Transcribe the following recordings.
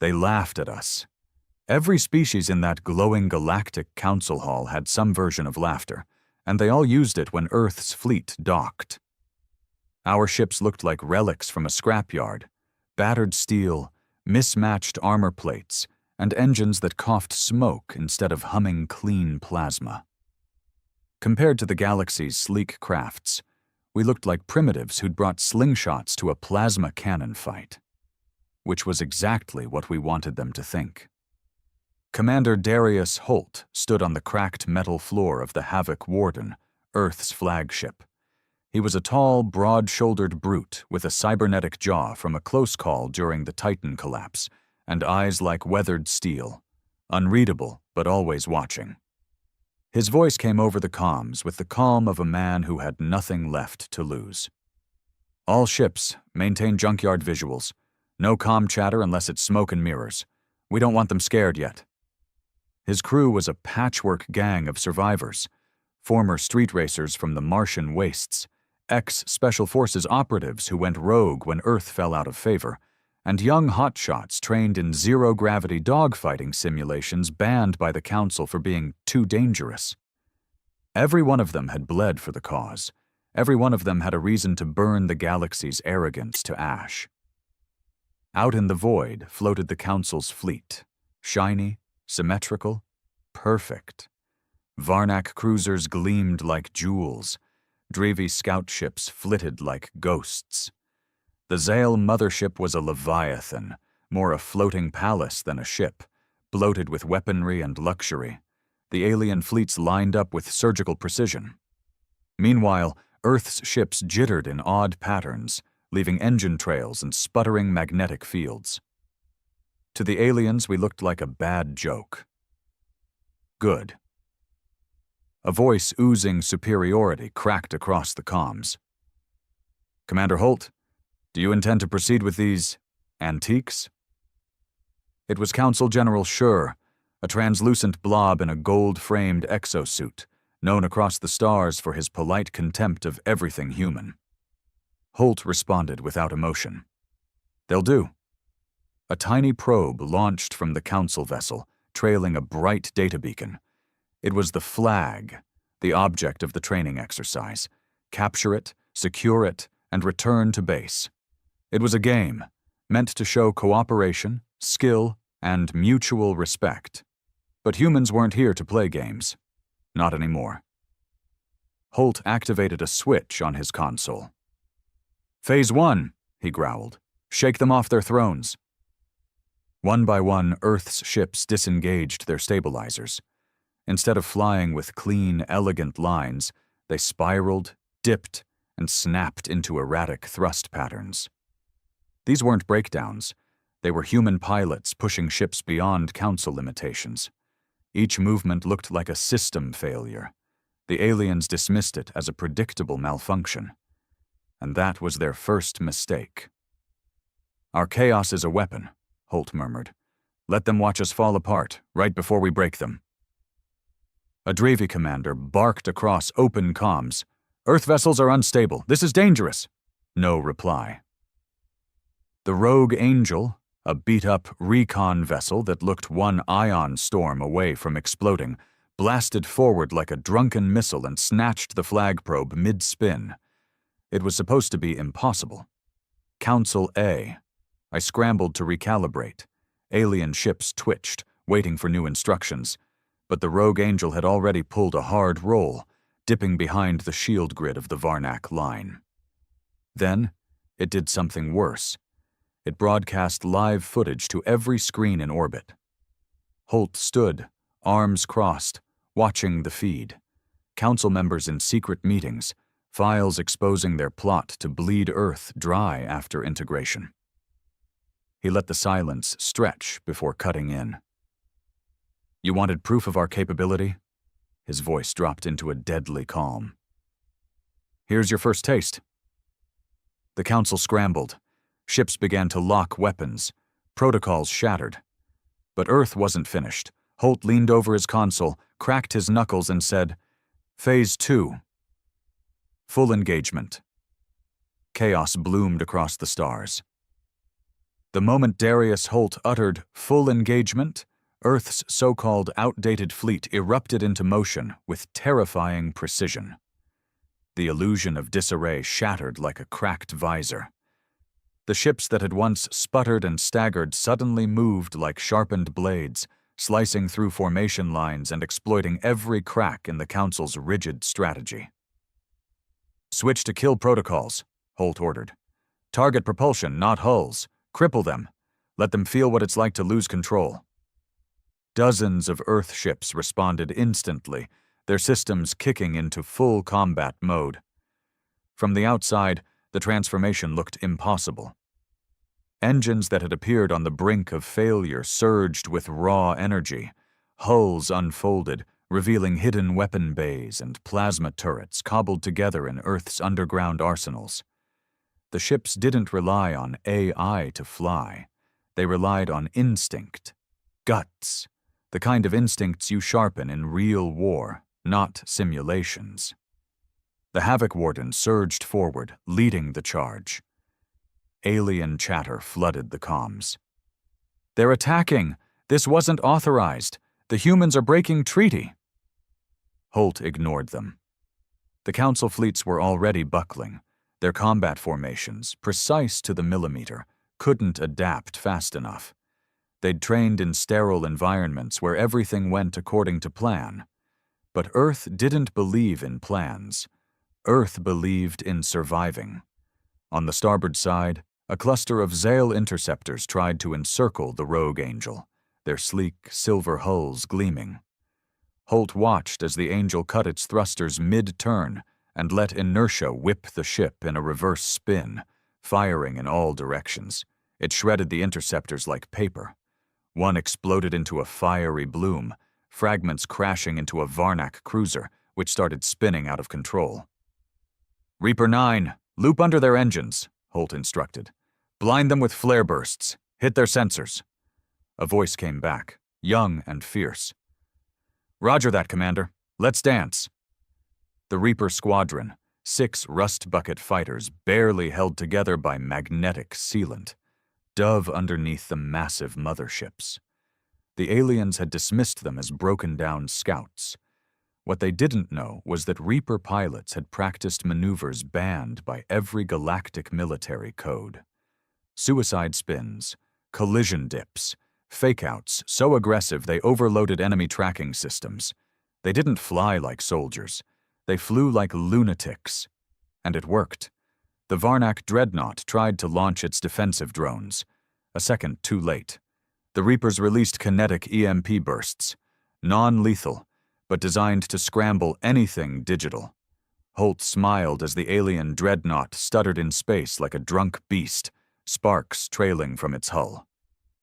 They laughed at us. Every species in that glowing Galactic Council hall had some version of laughter, and they all used it when Earth's fleet docked. Our ships looked like relics from a scrapyard, battered steel, mismatched armor plates, and engines that coughed smoke instead of humming clean plasma. Compared to the galaxy's sleek crafts, we looked like primitives who'd brought slingshots to a plasma cannon fight, which was exactly what we wanted them to think. Commander Darius Holt stood on the cracked metal floor of the Havoc Warden, Earth's flagship. He was a tall, broad-shouldered brute with a cybernetic jaw from a close call during the Titan collapse, and eyes like weathered steel, unreadable but always watching. His voice came over the comms with the calm of a man who had nothing left to lose. All ships maintain junkyard visuals. No comm chatter unless it's smoke and mirrors. We don't want them scared yet. His crew was a patchwork gang of survivors, former street racers from the Martian wastes, ex-Special Forces operatives who went rogue when Earth fell out of favor, and young hotshots trained in zero-gravity dogfighting simulations banned by the Council for being too dangerous. Every one of them had bled for the cause. Every one of them had a reason to burn the galaxy's arrogance to ash. Out in the void floated the Council's fleet, shiny, symmetrical, perfect. Varnak cruisers gleamed like jewels. Drevi scout ships flitted like ghosts. The Zale mothership was a leviathan, more a floating palace than a ship, bloated with weaponry and luxury. The alien fleets lined up with surgical precision. Meanwhile, Earth's ships jittered in odd patterns, leaving engine trails and sputtering magnetic fields. To the aliens, we looked like a bad joke. Good. A voice oozing superiority cracked across the comms. Commander Holt, do you intend to proceed with these antiques? It was Council General Schur, a translucent blob in a gold-framed exosuit, known across the stars for his polite contempt of everything human. Holt responded without emotion. They'll do. A tiny probe launched from the Council vessel, trailing a bright data beacon. It was the flag, the object of the training exercise. Capture it, secure it, and return to base. It was a game, meant to show cooperation, skill, and mutual respect. But humans weren't here to play games. Not anymore. Holt activated a switch on his console. Phase 1, he growled. Shake them off their thrones. One by one, Earth's ships disengaged their stabilizers. Instead of flying with clean, elegant lines, they spiraled, dipped, and snapped into erratic thrust patterns. These weren't breakdowns. They were human pilots pushing ships beyond Council limitations. Each movement looked like a system failure. The aliens dismissed it as a predictable malfunction. And that was their first mistake. Our chaos is a weapon, Holt murmured. Let them watch us fall apart, right before we break them. A Drevi commander barked across open comms. Earth vessels are unstable. This is dangerous. No reply. The Rogue Angel, a beat-up recon vessel that looked one ion storm away from exploding, blasted forward like a drunken missile and snatched the flag probe mid-spin. It was supposed to be impossible. Council A. I scrambled to recalibrate. Alien ships twitched, waiting for new instructions. But the Rogue Angel had already pulled a hard roll, dipping behind the shield grid of the Varnak line. Then, it did something worse. It broadcast live footage to every screen in orbit. Holt stood, arms crossed, watching the feed. Council members in secret meetings, files exposing their plot to bleed Earth dry after integration. He let the silence stretch before cutting in. You wanted proof of our capability? His voice dropped into a deadly calm. Here's your first taste. The Council scrambled. Ships began to lock weapons. Protocols shattered. But Earth wasn't finished. Holt leaned over his console, cracked his knuckles, and said, Phase 2. Full engagement. Chaos bloomed across the stars. The moment Darius Holt uttered full engagement, Earth's so-called outdated fleet erupted into motion with terrifying precision. The illusion of disarray shattered like a cracked visor. The ships that had once sputtered and staggered suddenly moved like sharpened blades, slicing through formation lines and exploiting every crack in the Council's rigid strategy. "Switch to kill protocols," Holt ordered. "Target propulsion, not hulls. Cripple them. Let them feel what it's like to lose control." Dozens of Earth ships responded instantly, their systems kicking into full combat mode. From the outside, the transformation looked impossible. Engines that had appeared on the brink of failure surged with raw energy. Hulls unfolded, revealing hidden weapon bays and plasma turrets cobbled together in Earth's underground arsenals. The ships didn't rely on AI to fly. They relied on instinct, guts, the kind of instincts you sharpen in real war, not simulations. The Havoc Warden surged forward, leading the charge. Alien chatter flooded the comms. "They're attacking! This wasn't authorized! The humans are breaking treaty!" Holt ignored them. The Council fleets were already buckling. Their combat formations, precise to the millimeter, couldn't adapt fast enough. They'd trained in sterile environments where everything went according to plan. But Earth didn't believe in plans. Earth believed in surviving. On the starboard side, a cluster of Zale interceptors tried to encircle the rogue Angel, their sleek, silver hulls gleaming. Holt watched as the Angel cut its thrusters mid-turn and let inertia whip the ship in a reverse spin, firing in all directions. It shredded the interceptors like paper. One exploded into a fiery bloom, fragments crashing into a Varnak cruiser, which started spinning out of control. "Reaper 9, loop under their engines," Holt instructed. "Blind them with flare bursts. Hit their sensors." A voice came back, young and fierce. "Roger that, Commander. Let's dance." The Reaper squadron, 6 rust bucket fighters barely held together by magnetic sealant, dove underneath the massive motherships. The aliens had dismissed them as broken-down scouts. What they didn't know was that Reaper pilots had practiced maneuvers banned by every galactic military code. Suicide spins, collision dips, fake-outs so aggressive they overloaded enemy tracking systems. They didn't fly like soldiers. They flew like lunatics. And it worked. The Varnak dreadnought tried to launch its defensive drones. A second too late. The Reapers released kinetic EMP bursts, non-lethal, but designed to scramble anything digital. Holt smiled as the alien dreadnought stuttered in space like a drunk beast, sparks trailing from its hull.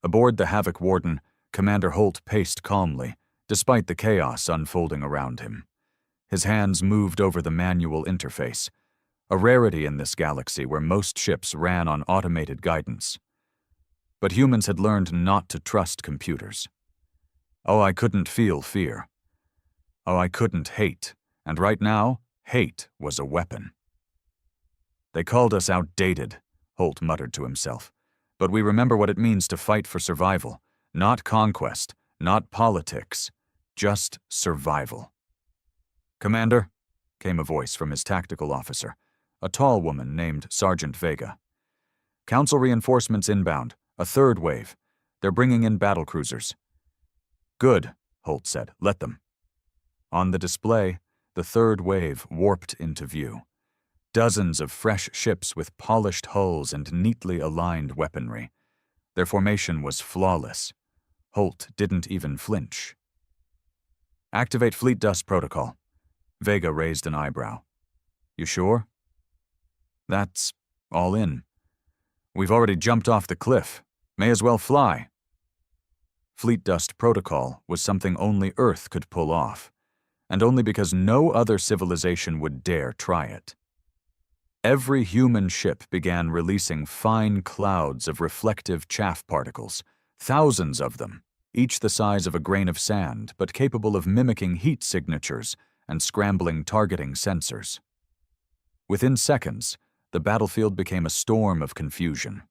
Aboard the Havoc Warden, Commander Holt paced calmly, despite the chaos unfolding around him. His hands moved over the manual interface, a rarity in this galaxy where most ships ran on automated guidance. But humans had learned not to trust computers. Oh, I couldn't feel fear. Oh, I couldn't hate, and right now, hate was a weapon. "They called us outdated," Holt muttered to himself. "But we remember what it means to fight for survival. Not conquest, not politics, just survival." "Commander," came a voice from his tactical officer, a tall woman named Sergeant Vega. "Council reinforcements inbound, a third wave. They're bringing in battlecruisers." "Good," Holt said. "Let them." On the display, the third wave warped into view. Dozens of fresh ships with polished hulls and neatly aligned weaponry. Their formation was flawless. Holt didn't even flinch. "Activate fleet dust protocol." Vega raised an eyebrow. "You sure?" "That's all in. We've already jumped off the cliff. May as well fly." Fleet dust protocol was something only Earth could pull off, and only because no other civilization would dare try it. Every human ship began releasing fine clouds of reflective chaff particles, thousands of them, each the size of a grain of sand, but capable of mimicking heat signatures and scrambling targeting sensors. Within seconds, the battlefield became a storm of confusion.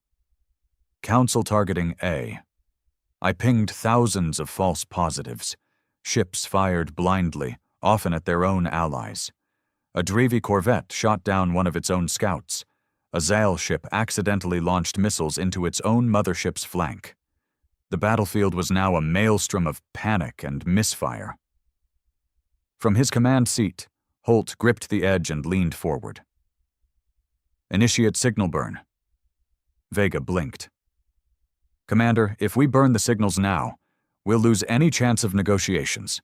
Council targeting A. I pinged thousands of false positives. Ships fired blindly, often at their own allies. A Drevi corvette shot down one of its own scouts. A Zal ship accidentally launched missiles into its own mothership's flank. The battlefield was now a maelstrom of panic and misfire. From his command seat, Holt gripped the edge and leaned forward. Initiate signal burn. Vega blinked. Commander, if we burn the signals now, we'll lose any chance of negotiations.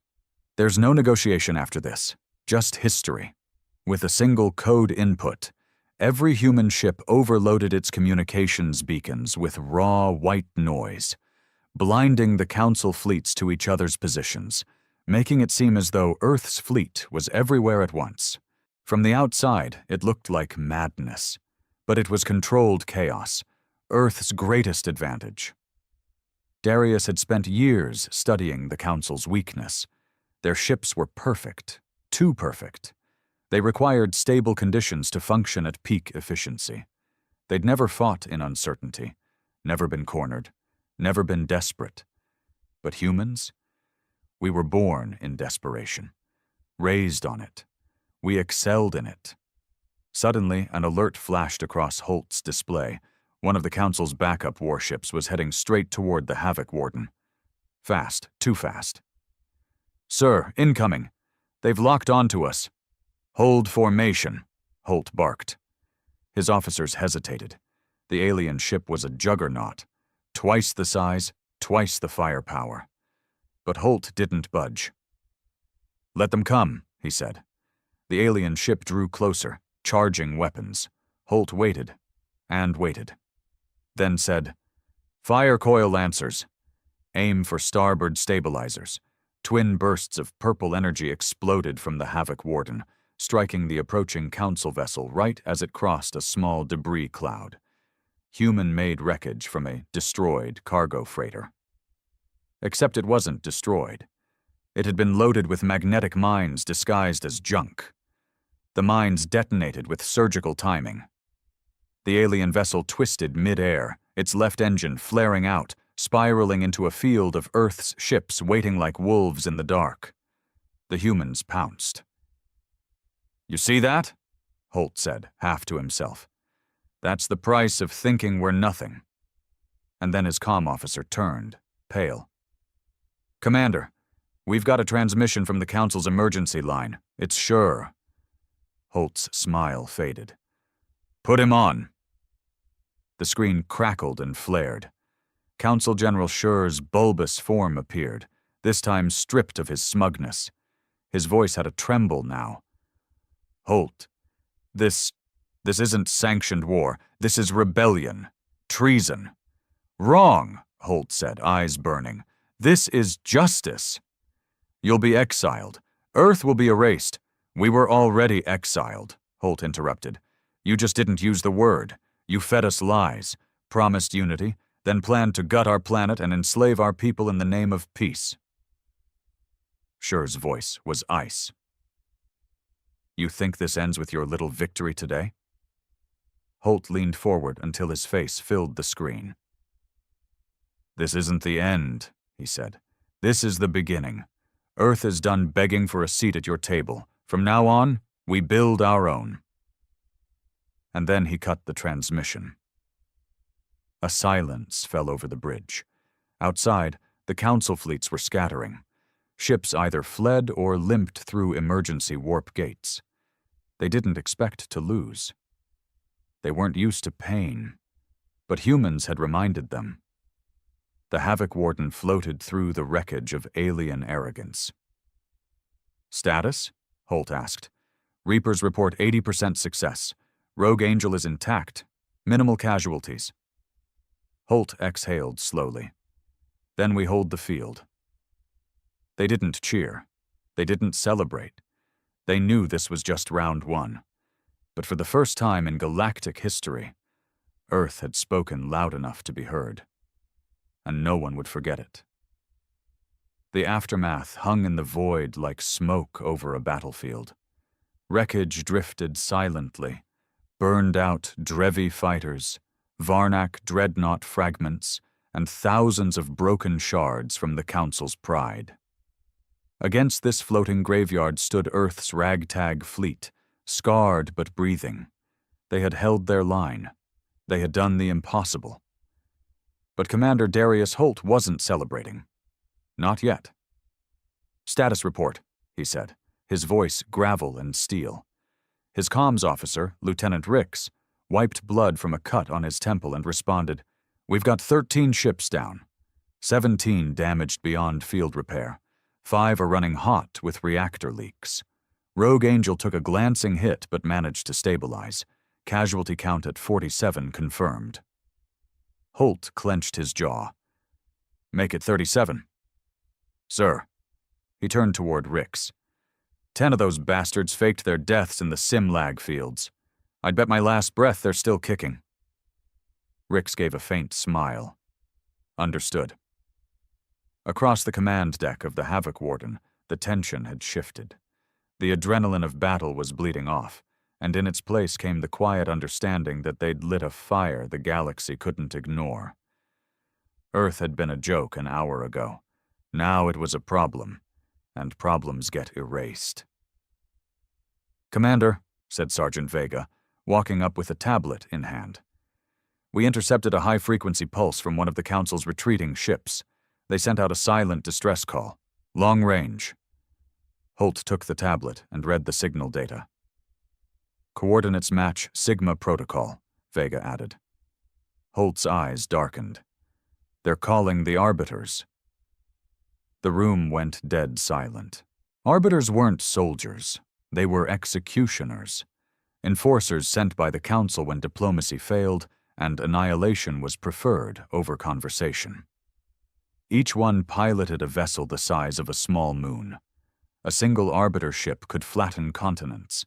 There's no negotiation after this, just history. With a single code input, every human ship overloaded its communications beacons with raw white noise, blinding the Council fleets to each other's positions, making it seem as though Earth's fleet was everywhere at once. From the outside, it looked like madness, but it was controlled chaos, Earth's greatest advantage. Darius had spent years studying the Council's weakness. Their ships were perfect, too perfect. They required stable conditions to function at peak efficiency. They'd never fought in uncertainty, never been cornered, never been desperate. But humans? We were born in desperation, raised on it. We excelled in it. Suddenly, an alert flashed across Holt's display. One of the Council's backup warships was heading straight toward the Havoc Warden. Fast, too fast. Sir, incoming. They've locked onto us. Hold formation, Holt barked. His officers hesitated. The alien ship was a juggernaut. Twice the size, twice the firepower. But Holt didn't budge. Let them come, he said. The alien ship drew closer, charging weapons. Holt waited, and waited. Then said, Fire coil lancers. Aim for starboard stabilizers. Twin bursts of purple energy exploded from the Havoc Warden, striking the approaching Council vessel right as it crossed a small debris cloud. Human-made wreckage from a destroyed cargo freighter. Except it wasn't destroyed. It had been loaded with magnetic mines disguised as junk. The mines detonated with surgical timing. The alien vessel twisted mid-air, its left engine flaring out, spiraling into a field of Earth's ships waiting like wolves in the dark. The humans pounced. You see that? Holt said, half to himself. That's the price of thinking we're nothing. And then his comm officer turned, pale. Commander, we've got a transmission from the Council's emergency line. It's sure. Holt's smile faded. Put him on. The screen crackled and flared. Council General Schur's bulbous form appeared, this time stripped of his smugness. His voice had a tremble now. Holt, this isn't sanctioned war. This is rebellion. Treason. Wrong, Holt said, eyes burning. This is justice. You'll be exiled. Earth will be erased. We were already exiled, Holt interrupted. You just didn't use the word. You fed us lies, promised unity, then planned to gut our planet and enslave our people in the name of peace. Schur's voice was ice. You think this ends with your little victory today? Holt leaned forward until his face filled the screen. This isn't the end, he said. This is the beginning. Earth is done begging for a seat at your table. From now on, we build our own. And then he cut the transmission. A silence fell over the bridge. Outside, the Council fleets were scattering. Ships either fled or limped through emergency warp gates. They didn't expect to lose. They weren't used to pain, but humans had reminded them. The Havoc Warden floated through the wreckage of alien arrogance. Status? Holt asked. Reapers report 80% success. Rogue Angel is intact. Minimal casualties. Holt exhaled slowly. Then we hold the field. They didn't cheer. They didn't celebrate. They knew this was just round one. But for the first time in galactic history, Earth had spoken loud enough to be heard. And no one would forget it. The aftermath hung in the void like smoke over a battlefield. Wreckage drifted silently, burned out Drevi fighters, Varnak dreadnought fragments, and thousands of broken shards from the Council's pride. Against this floating graveyard stood Earth's ragtag fleet, scarred but breathing. They had held their line. They had done the impossible. But Commander Darius Holt wasn't celebrating. Not yet. "Status report," he said, his voice gravel and steel. His comms officer, Lieutenant Ricks, wiped blood from a cut on his temple and responded, "We've got 13 ships down. 17 damaged beyond field repair. 5 are running hot with reactor leaks. Rogue Angel took a glancing hit but managed to stabilize. Casualty count at 47 confirmed." Holt clenched his jaw. "Make it 37. "Sir." He turned toward Ricks. 10 of those bastards faked their deaths in the sim-lag fields. I'd bet my last breath they're still kicking." Ricks gave a faint smile. "Understood." Across the command deck of the Havoc Warden, the tension had shifted. The adrenaline of battle was bleeding off, and in its place came the quiet understanding that they'd lit a fire the galaxy couldn't ignore. Earth had been a joke an hour ago. Now it was a problem, and problems get erased. "Commander," said Sergeant Vega, walking up with a tablet in hand. "We intercepted a high-frequency pulse from one of the Council's retreating ships. They sent out a silent distress call. Long range." Holt took the tablet and read the signal data. "Coordinates match Sigma protocol," Vega added. Holt's eyes darkened. "They're calling the Arbiters." The room went dead silent. Arbiters weren't soldiers. They were executioners. Enforcers sent by the Council when diplomacy failed and annihilation was preferred over conversation. Each one piloted a vessel the size of a small moon. A single Arbiter ship could flatten continents.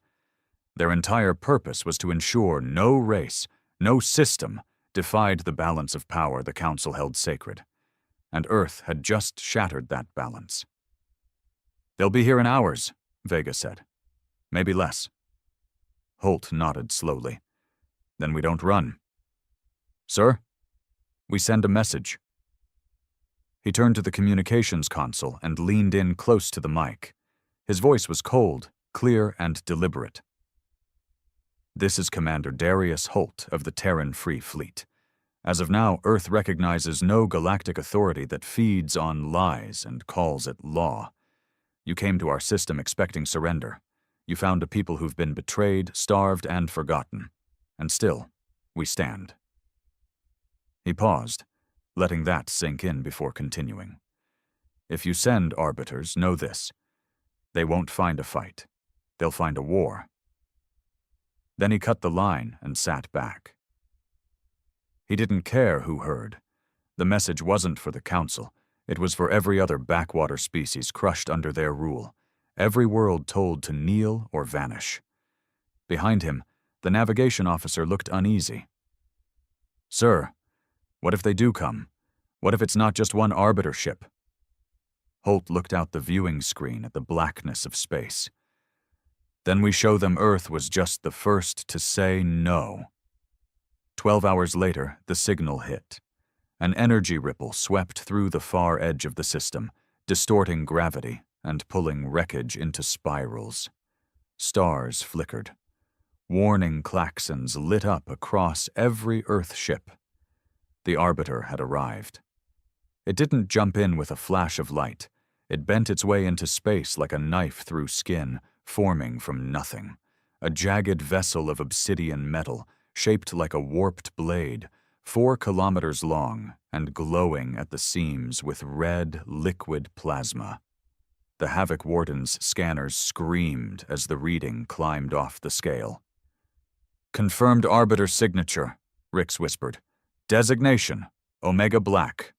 Their entire purpose was to ensure no race, no system defied the balance of power the Council held sacred. And Earth had just shattered that balance. "They'll be here in hours," Vega said. "Maybe less." Holt nodded slowly. "Then we don't run." "Sir?" "We send a message." He turned to the communications console and leaned in close to the mic. His voice was cold, clear, and deliberate. "This is Commander Darius Holt of the Terran Free Fleet. As of now, Earth recognizes no galactic authority that feeds on lies and calls it law. You came to our system expecting surrender. You found a people who've been betrayed, starved, and forgotten. And still, we stand." He paused, letting that sink in before continuing. "If you send Arbiters, know this. They won't find a fight. They'll find a war." Then he cut the line and sat back. He didn't care who heard. The message wasn't for the Council. It was for every other backwater species crushed under their rule. Every world told to kneel or vanish. Behind him, the navigation officer looked uneasy. "Sir, what if they do come? What if it's not just one Arbiter ship?" Holt looked out the viewing screen at the blackness of space. "Then we show them Earth was just the first to say no." 12 hours later, the signal hit. An energy ripple swept through the far edge of the system, distorting gravity and pulling wreckage into spirals. Stars flickered. Warning klaxons lit up across every Earth ship. The Arbiter had arrived. It didn't jump in with a flash of light. It bent its way into space like a knife through skin, forming from nothing. A jagged vessel of obsidian metal, shaped like a warped blade, 4 kilometers long and glowing at the seams with red, liquid plasma. The Havoc Warden's scanners screamed as the reading climbed off the scale. "Confirmed Arbiter signature," Ricks whispered. "Designation, Omega Black.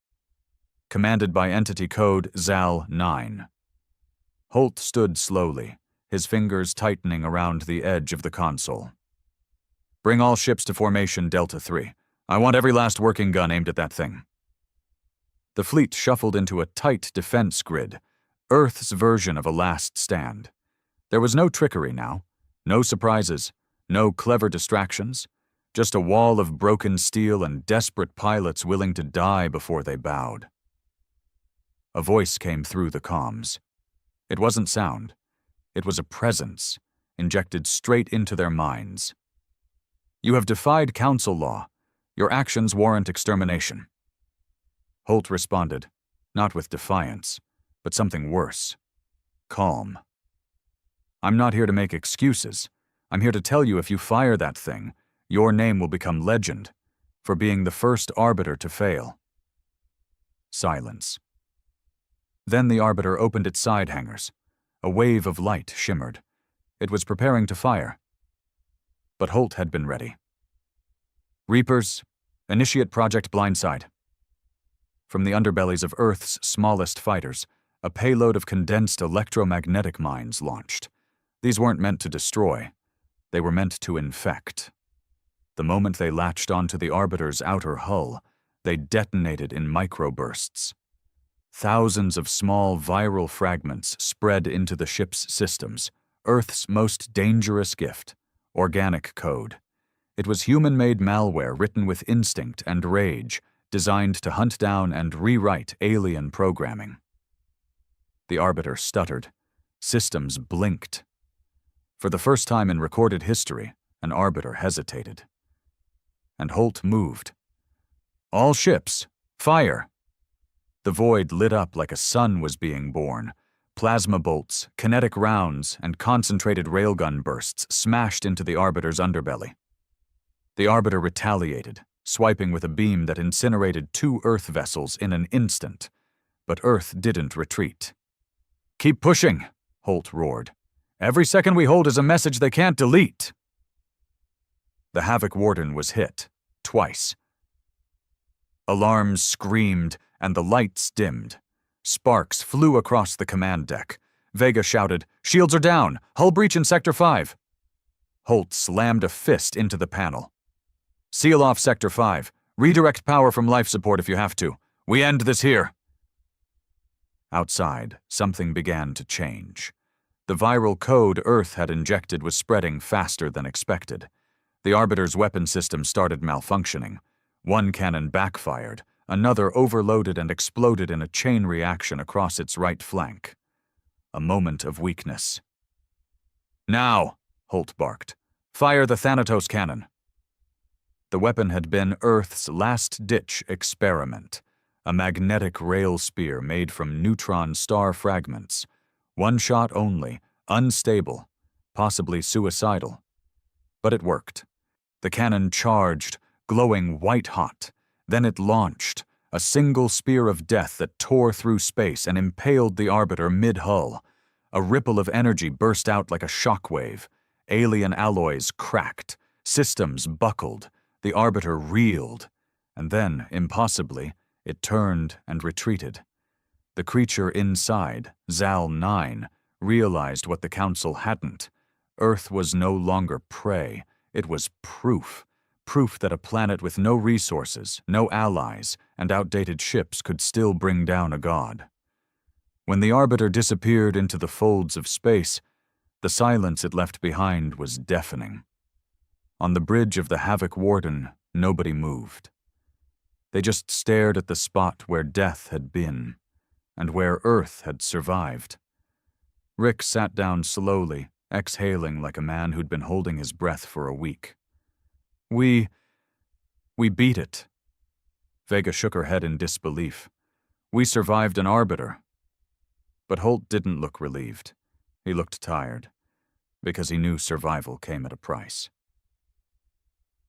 Commanded by entity code ZAL-9. Holt stood slowly, his fingers tightening around the edge of the console. "Bring all ships to formation Delta 3. I want every last working gun aimed at that thing." The fleet shuffled into a tight defense grid, Earth's version of a last stand. There was no trickery now, no surprises, no clever distractions. Just a wall of broken steel and desperate pilots willing to die before they bowed. A voice came through the comms. It wasn't sound. It was a presence, injected straight into their minds. You have defied council law. Your actions warrant extermination. Holt responded, not with defiance, but something worse. Calm. I'm not here to make excuses. I'm here to tell you if you fire that thing, your name will become legend for being the first arbiter to fail. Silence. Then the arbiter opened its side hangars. A wave of light shimmered. It was preparing to fire. But Holt had been ready. Reapers, initiate Project Blindside. From the underbellies of Earth's smallest fighters, a payload of condensed electromagnetic mines launched. These weren't meant to destroy. They were meant to infect. The moment they latched onto the Arbiter's outer hull, they detonated in microbursts. Thousands of small viral fragments spread into the ship's systems, Earth's most dangerous gift, organic code. It was human-made malware written with instinct and rage, designed to hunt down and rewrite alien programming. The Arbiter stuttered. Systems blinked. For the first time in recorded history, an Arbiter hesitated. And Holt moved. All ships, fire! The void lit up like a sun was being born. Plasma bolts, kinetic rounds, and concentrated railgun bursts smashed into the Arbiter's underbelly. The Arbiter retaliated, swiping with a beam that incinerated 2 Earth vessels in an instant. But Earth didn't retreat. Keep pushing, Holt roared. Every second we hold is a message they can't delete. The Havoc Warden was hit, twice. Alarms screamed, and the lights dimmed. Sparks flew across the command deck. Vega shouted, "Shields are down! Hull breach in Sector 5! Holt slammed a fist into the panel. "Seal off Sector 5. Redirect power from life support if you have to. We end this here." Outside, something began to change. The viral code Earth had injected was spreading faster than expected. The Arbiter's weapon system started malfunctioning. One cannon backfired, another overloaded and exploded in a chain reaction across its right flank. A moment of weakness. "Now," Holt barked. "Fire the Thanatos cannon." The weapon had been Earth's last-ditch experiment, a magnetic rail spear made from neutron star fragments. One shot only, unstable, possibly suicidal. But it worked. The cannon charged, glowing white-hot. Then it launched, a single spear of death that tore through space and impaled the Arbiter mid-hull. A ripple of energy burst out like a shockwave. Alien alloys cracked, systems buckled, the Arbiter reeled, and then, impossibly, it turned and retreated. The creature inside, Zal 9, realized what the Council hadn't. Earth was no longer prey, it was proof. Proof that a planet with no resources, no allies, and outdated ships could still bring down a god. When the Arbiter disappeared into the folds of space, the silence it left behind was deafening. On the bridge of the Havoc Warden, nobody moved. They just stared at the spot where death had been, and where Earth had survived. Rick sat down slowly, exhaling like a man who'd been holding his breath for a week. We beat it." Vega shook her head in disbelief. "We survived an Arbiter." But Holt didn't look relieved. He looked tired, because he knew survival came at a price.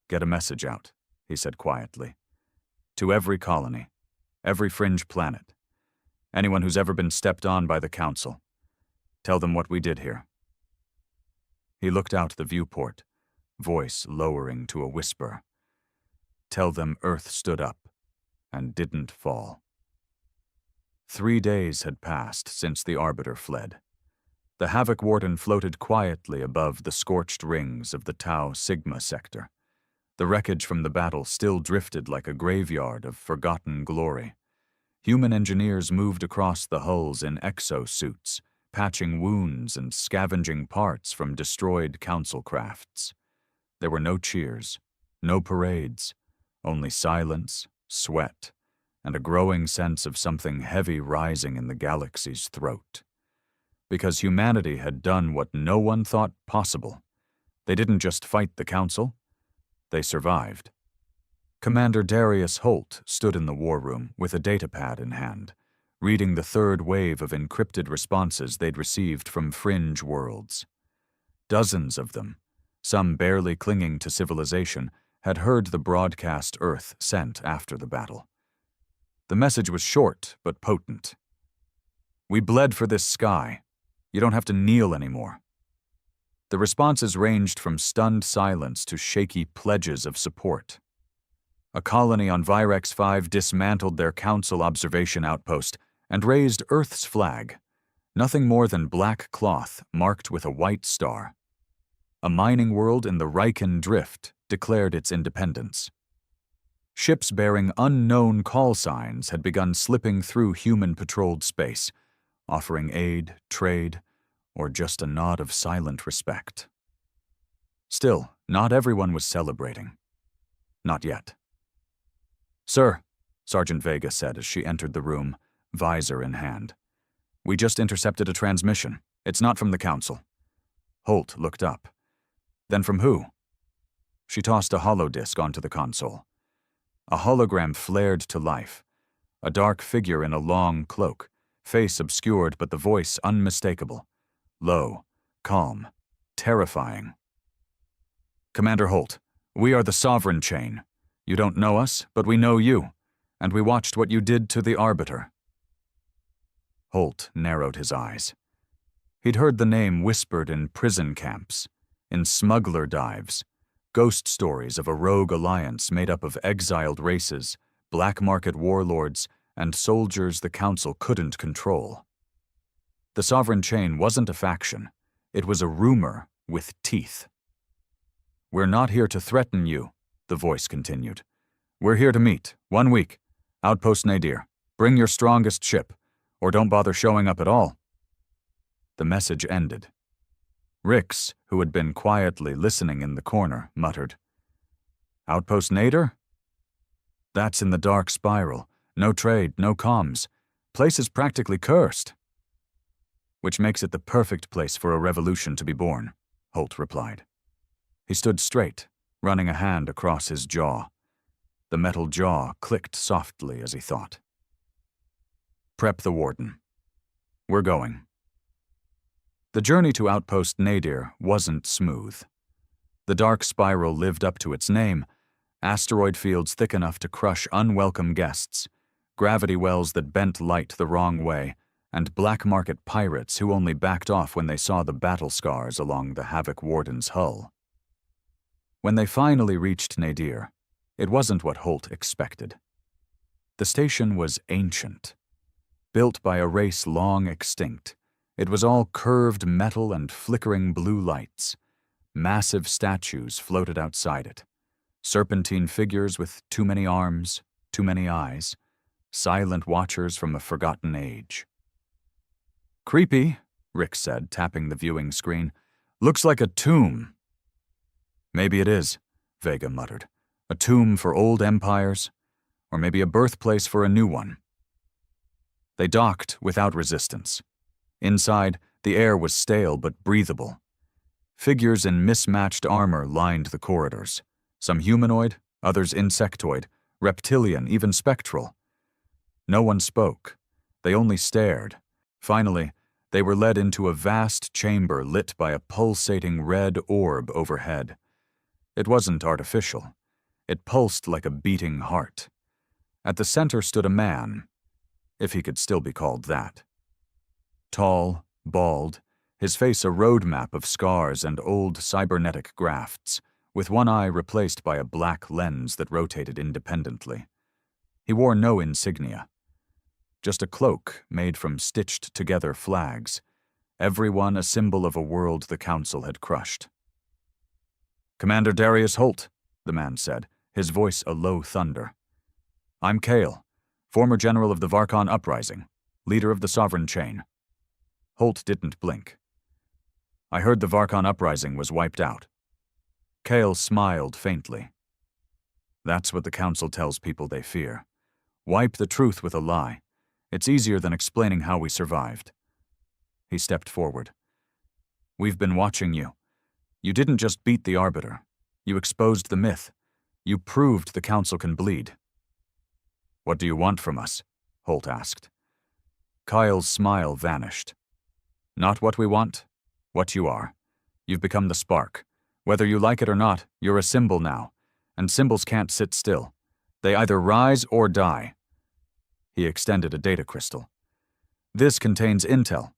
"Get a message out," he said quietly. "To every colony, every fringe planet, anyone who's ever been stepped on by the Council. Tell them what we did here." He looked out the viewport, voice lowering to a whisper. "Tell them Earth stood up and didn't fall." 3 days had passed since the Arbiter fled. The Havoc Warden floated quietly above the scorched rings of the Tau Sigma sector. The wreckage from the battle still drifted like a graveyard of forgotten glory. Human engineers moved across the hulls in exosuits, patching wounds and scavenging parts from destroyed Council crafts. There were no cheers, No parades, only silence, sweat, and a growing sense of something heavy rising in the galaxy's throat. Because humanity had done what no one thought possible. They didn't just fight the Council, they survived. Commander Darius Holt stood in the war room with a datapad in hand, reading the third wave of encrypted responses they'd received from fringe worlds. Dozens of them, some barely clinging to civilization, had heard the broadcast Earth sent after the battle. The message was short but potent. "We bled for this sky. You don't have to kneel anymore." The responses ranged from stunned silence to shaky pledges of support. A colony on Virex 5 dismantled their Council observation outpost and raised Earth's flag, nothing more than black cloth marked with a white star. A mining world in the Riken Drift declared its independence. Ships bearing unknown call signs had begun slipping through human-patrolled space, offering aid, trade, or just a nod of silent respect. Still, not everyone was celebrating. Not yet. "Sir," Sergeant Vega said as she entered the room, visor in hand. "We just intercepted a transmission. It's not from the Council." Holt looked up. "Then from who?" She tossed a holodisk onto the console. A hologram flared to life. A dark figure in a long cloak, face obscured but the voice unmistakable. Low, calm, terrifying. "Commander Holt, we are the Sovereign Chain. You don't know us, but we know you, and we watched what you did to the Arbiter." Holt narrowed his eyes. He'd heard the name whispered in prison camps, in smuggler dives, ghost stories of a rogue alliance made up of exiled races, black market warlords, and soldiers the Council couldn't control. The Sovereign Chain wasn't a faction. It was a rumor with teeth. "We're not here to threaten you," the voice continued. "We're here to meet, 1 week. Outpost Nadir. Bring your strongest ship, or don't bother showing up at all." The message ended. Rix, who had been quietly listening in the corner, muttered, "Outpost Nadir? That's in the dark spiral. No trade, no comms. Place is practically cursed." "Which makes it the perfect place for a revolution to be born," Holt replied. He stood straight, running a hand across his jaw. The metal jaw clicked softly as he thought. "Prep the warden. We're going." The journey to Outpost Nadir wasn't smooth. The dark spiral lived up to its name, asteroid fields thick enough to crush unwelcome guests, gravity wells that bent light the wrong way, and black market pirates who only backed off when they saw the battle scars along the Havoc Warden's hull. When they finally reached Nadir, it wasn't what Holt expected. The station was ancient. Built by a race long extinct, it was all curved metal and flickering blue lights. Massive statues floated outside it. Serpentine figures with too many arms, too many eyes. Silent watchers from a forgotten age. "Creepy," Rick said, tapping the viewing screen. "Looks like a tomb." "Maybe it is," Vega muttered. "A tomb for old empires, or maybe a birthplace for a new one." They docked without resistance. Inside, the air was stale but breathable. Figures in mismatched armor lined the corridors. Some humanoid, others insectoid, reptilian, even spectral. No one spoke. They only stared. Finally, they were led into a vast chamber lit by a pulsating red orb overhead. It wasn't artificial. It pulsed like a beating heart. At the center stood a man, if he could still be called that. Tall, bald, his face a roadmap of scars and old cybernetic grafts, with one eye replaced by a black lens that rotated independently. He wore no insignia. Just a cloak made from stitched-together flags, every one a symbol of a world the Council had crushed. "Commander Darius Holt," the man said, his voice a low thunder. "I'm Kale, former general of the Varkon Uprising, leader of the Sovereign Chain." Holt didn't blink. "I heard the Varkon Uprising was wiped out." Kale smiled faintly. That's what the Council tells people they fear. Wipe the truth with a lie. It's easier than explaining how we survived. He stepped forward. We've been watching you. You didn't just beat the Arbiter. You exposed the myth. You proved the Council can bleed. What do you want from us? Holt asked. Kyle's smile vanished. Not what we want, what you are. You've become the spark. Whether you like it or not, you're a symbol now, and symbols can't sit still. They either rise or die. He extended a data crystal. This contains intel,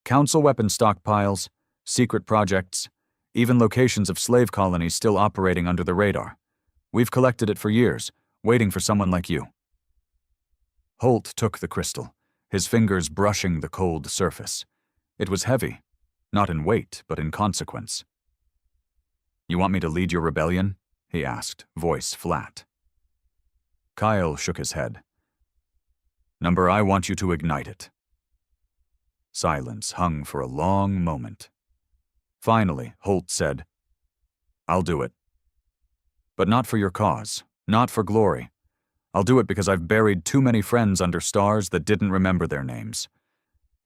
Council weapon stockpiles, secret projects, even locations of slave colonies still operating under the radar. We've collected it for years, waiting for someone like you. Holt took the crystal, his fingers brushing the cold surface. It was heavy, not in weight, but in consequence. You want me to lead your rebellion? He asked, voice flat. Kyle shook his head. Number, I want you to ignite it. Silence hung for a long moment. Finally, Holt said, I'll do it. But not for your cause, not for glory. I'll do it because I've buried too many friends under stars that didn't remember their names.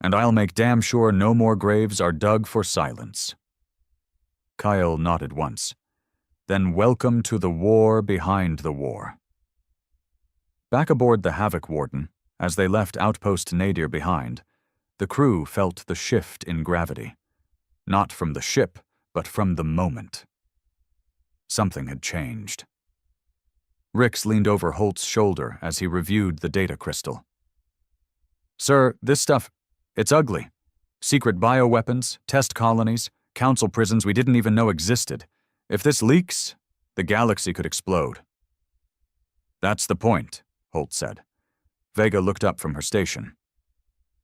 And I'll make damn sure no more graves are dug for silence. Kyle nodded once. Then welcome to the war behind the war. Back aboard the Havoc Warden, as they left Outpost Nadir behind, the crew felt the shift in gravity. Not from the ship, but from the moment. Something had changed. Rix leaned over Holt's shoulder as he reviewed the data crystal. Sir, this stuff, it's ugly. Secret bioweapons, test colonies, council prisons we didn't even know existed. If this leaks, the galaxy could explode. That's the point, Holt said. Vega looked up from her station.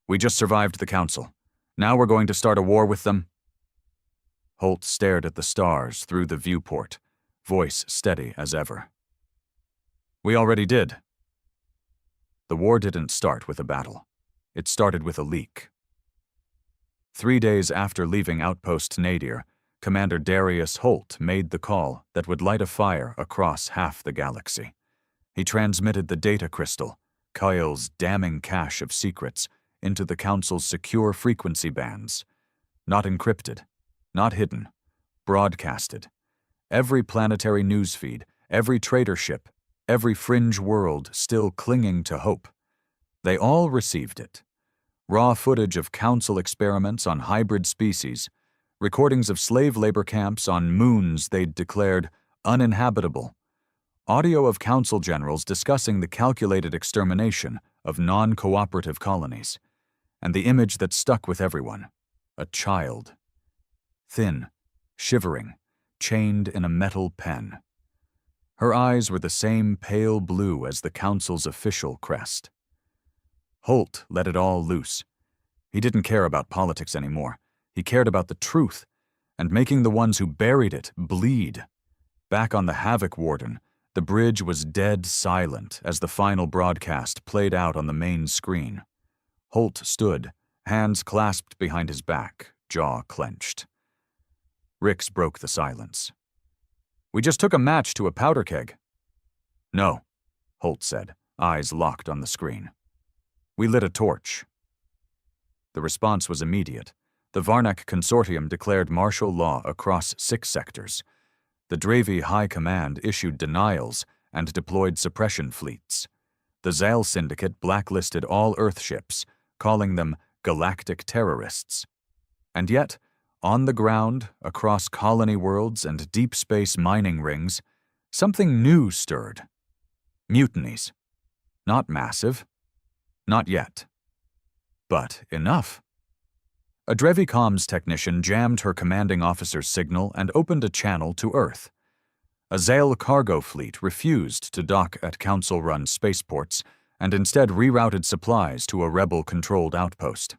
We just survived the council. Now we're going to start a war with them? Holt stared at the stars through the viewport, voice steady as ever. We already did. The war didn't start with a battle. It started with a leak. 3 days after leaving Outpost Nadir, Commander Darius Holt made the call that would light a fire across half the galaxy. He transmitted the data crystal, Kyle's damning cache of secrets, into the Council's secure frequency bands. Not encrypted, not hidden, broadcasted. Every planetary newsfeed, every trader ship, every fringe world still clinging to hope. They all received it. Raw footage of Council experiments on hybrid species, recordings of slave labor camps on moons they'd declared uninhabitable, audio of Council generals discussing the calculated extermination of non-cooperative colonies, and the image that stuck with everyone, a child. Thin, shivering, chained in a metal pen. Her eyes were the same pale blue as the Council's official crest. Holt let it all loose. He didn't care about politics anymore. He cared about the truth, and making the ones who buried it bleed. Back on the Havoc Warden, the bridge was dead silent as the final broadcast played out on the main screen. Holt stood, hands clasped behind his back, jaw clenched. Rix broke the silence. We just took a match to a powder keg. No, Holt said, eyes locked on the screen. We lit a torch. The response was immediate. The Varnak Consortium declared martial law across 6 sectors. The Dravi High Command issued denials and deployed suppression fleets. The Zal Syndicate blacklisted all Earth ships, calling them galactic terrorists. And yet, on the ground, across colony worlds and deep space mining rings, something new stirred. Mutinies. Not massive. Not yet. But enough. A Drevi comms technician jammed her commanding officer's signal and opened a channel to Earth. A Zal cargo fleet refused to dock at Council-run spaceports and instead rerouted supplies to a rebel-controlled outpost.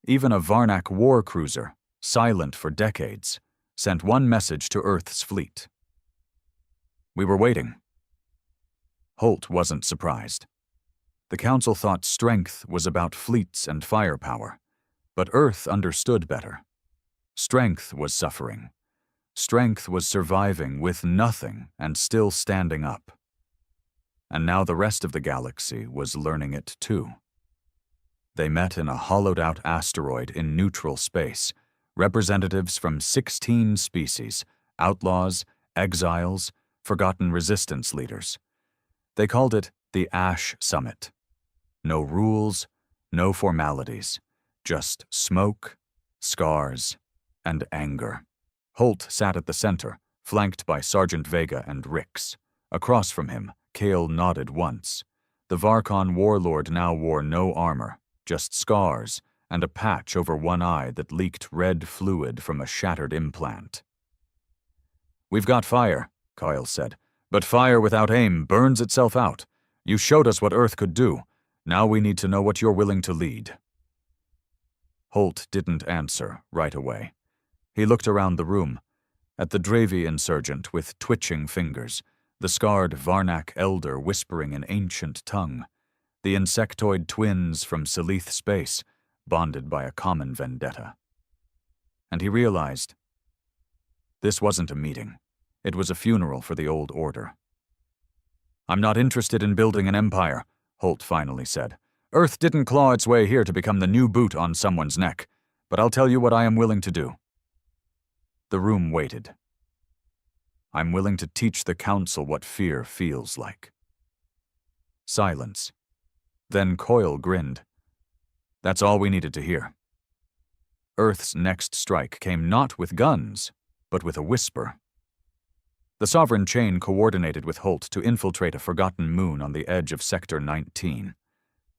Even a Varnak war cruiser, silent for decades, sent one message to Earth's fleet. We were waiting. Holt wasn't surprised. The Council thought strength was about fleets and firepower, but Earth understood better. Strength was suffering. Strength was surviving with nothing and still standing up. and now the rest of the galaxy was learning it too. They met in a hollowed-out asteroid in neutral space, representatives from 16 species, outlaws, exiles, forgotten resistance leaders. They called it the Ash Summit. No rules, no formalities, just smoke, scars, and anger. Holt sat at the center, flanked by Sergeant Vega and Rix. Across from him, Kale nodded once. The Varkon warlord now wore no armor, just scars and a patch over one eye that leaked red fluid from a shattered implant. "We've got fire," Kyle said, "but fire without aim burns itself out. You showed us what Earth could do. Now we need to know what you're willing to lead." Holt didn't answer right away. He looked around the room, at the Dravi insurgent with twitching fingers, the scarred Varnak elder whispering in ancient tongue, the insectoid twins from Selith space, bonded by a common vendetta. And he realized this wasn't a meeting. It was a funeral for the old order. "I'm not interested in building an empire," Holt finally said. "Earth didn't claw its way here to become the new boot on someone's neck, but I'll tell you what I am willing to do." The room waited. "I'm willing to teach the Council what fear feels like." Silence. Then Coyle grinned. That's all we needed to hear. Earth's next strike came not with guns, but with a whisper. The Sovereign Chain coordinated with Holt to infiltrate a forgotten moon on the edge of Sector 19.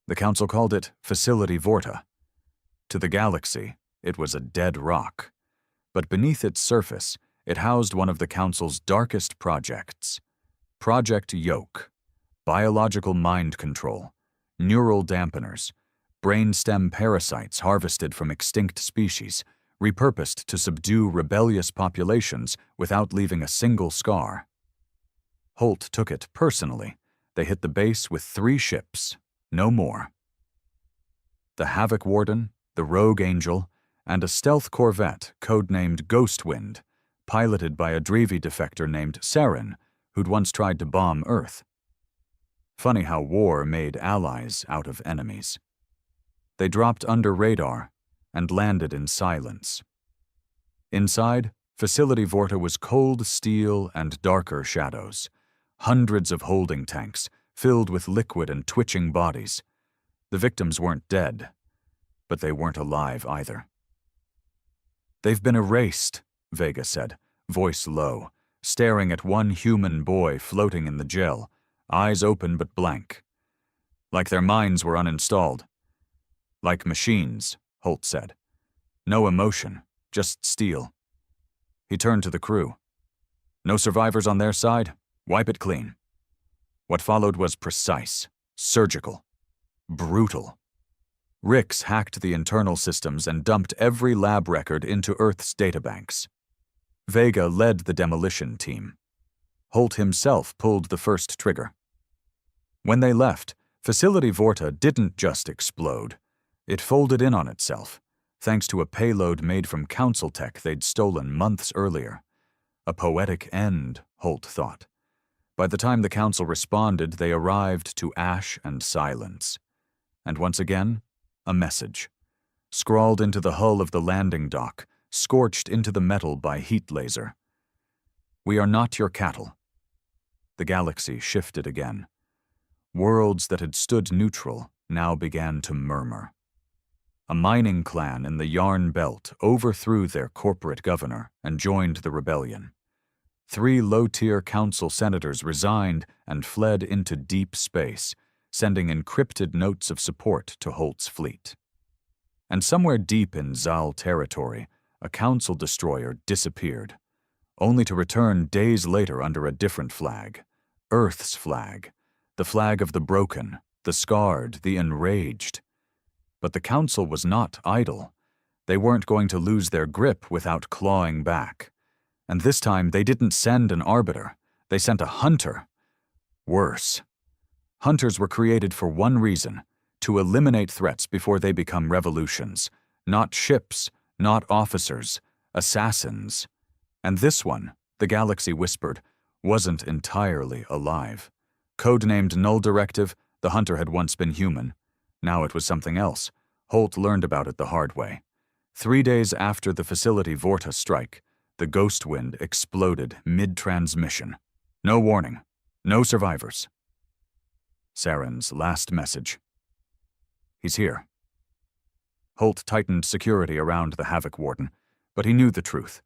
The Council called it Facility Vorta. To the galaxy, it was a dead rock. But beneath its surface, it housed one of the Council's darkest projects. Project Yoke. Biological mind control. Neural dampeners. Brainstem parasites harvested from extinct species, repurposed to subdue rebellious populations without leaving a single scar. Holt took it personally. They hit the base with 3 ships, no more. The Havoc Warden, the Rogue Angel, and a stealth corvette codenamed Ghostwind, piloted by a Dravi defector named Saren, who'd once tried to bomb Earth. Funny how war made allies out of enemies. They dropped under radar and landed in silence. Inside, Facility Vorta was cold steel and darker shadows. Hundreds of holding tanks, filled with liquid and twitching bodies. The victims weren't dead, but they weren't alive either. "They've been erased," Vega said, voice low, staring at one human boy floating in the gel, eyes open but blank. Like their minds were uninstalled. "Like machines," Holt said. "No emotion, just steel." He turned to the crew. "No survivors on their side? Wipe it clean." What followed was precise, surgical, brutal. Rix hacked the internal systems and dumped every lab record into Earth's databanks. Vega led the demolition team. Holt himself pulled the first trigger. When they left, Facility Vorta didn't just explode. It folded in on itself, thanks to a payload made from Council tech they'd stolen months earlier. A poetic end, Holt thought. By the time the Council responded, they arrived to ash and silence. And once again, a message. Scrawled into the hull of the landing dock, scorched into the metal by heat laser. "We are not your cattle." The galaxy shifted again. Worlds that had stood neutral now began to murmur. A mining clan in the Yarn Belt overthrew their corporate governor and joined the rebellion. 3 low-tier council senators resigned and fled into deep space, sending encrypted notes of support to Holt's fleet. And somewhere deep in Zal territory, a council destroyer disappeared, only to return days later under a different flag, Earth's flag, the flag of the broken, the scarred, the enraged. But the Council was not idle. They weren't going to lose their grip without clawing back. And this time they didn't send an arbiter. They sent a hunter. Worse. Hunters were created for one reason, to eliminate threats before they become revolutions. Not ships, not officers, assassins. And this one, the galaxy whispered, wasn't entirely alive. Codenamed Null Directive, the hunter had once been human. Now it was something else. Holt learned about it the hard way. 3 days after the facility Vorta strike, the ghost wind exploded mid-transmission. No warning. No survivors. Saren's last message. He's here. Holt tightened security around the Havoc Warden, but he knew the truth.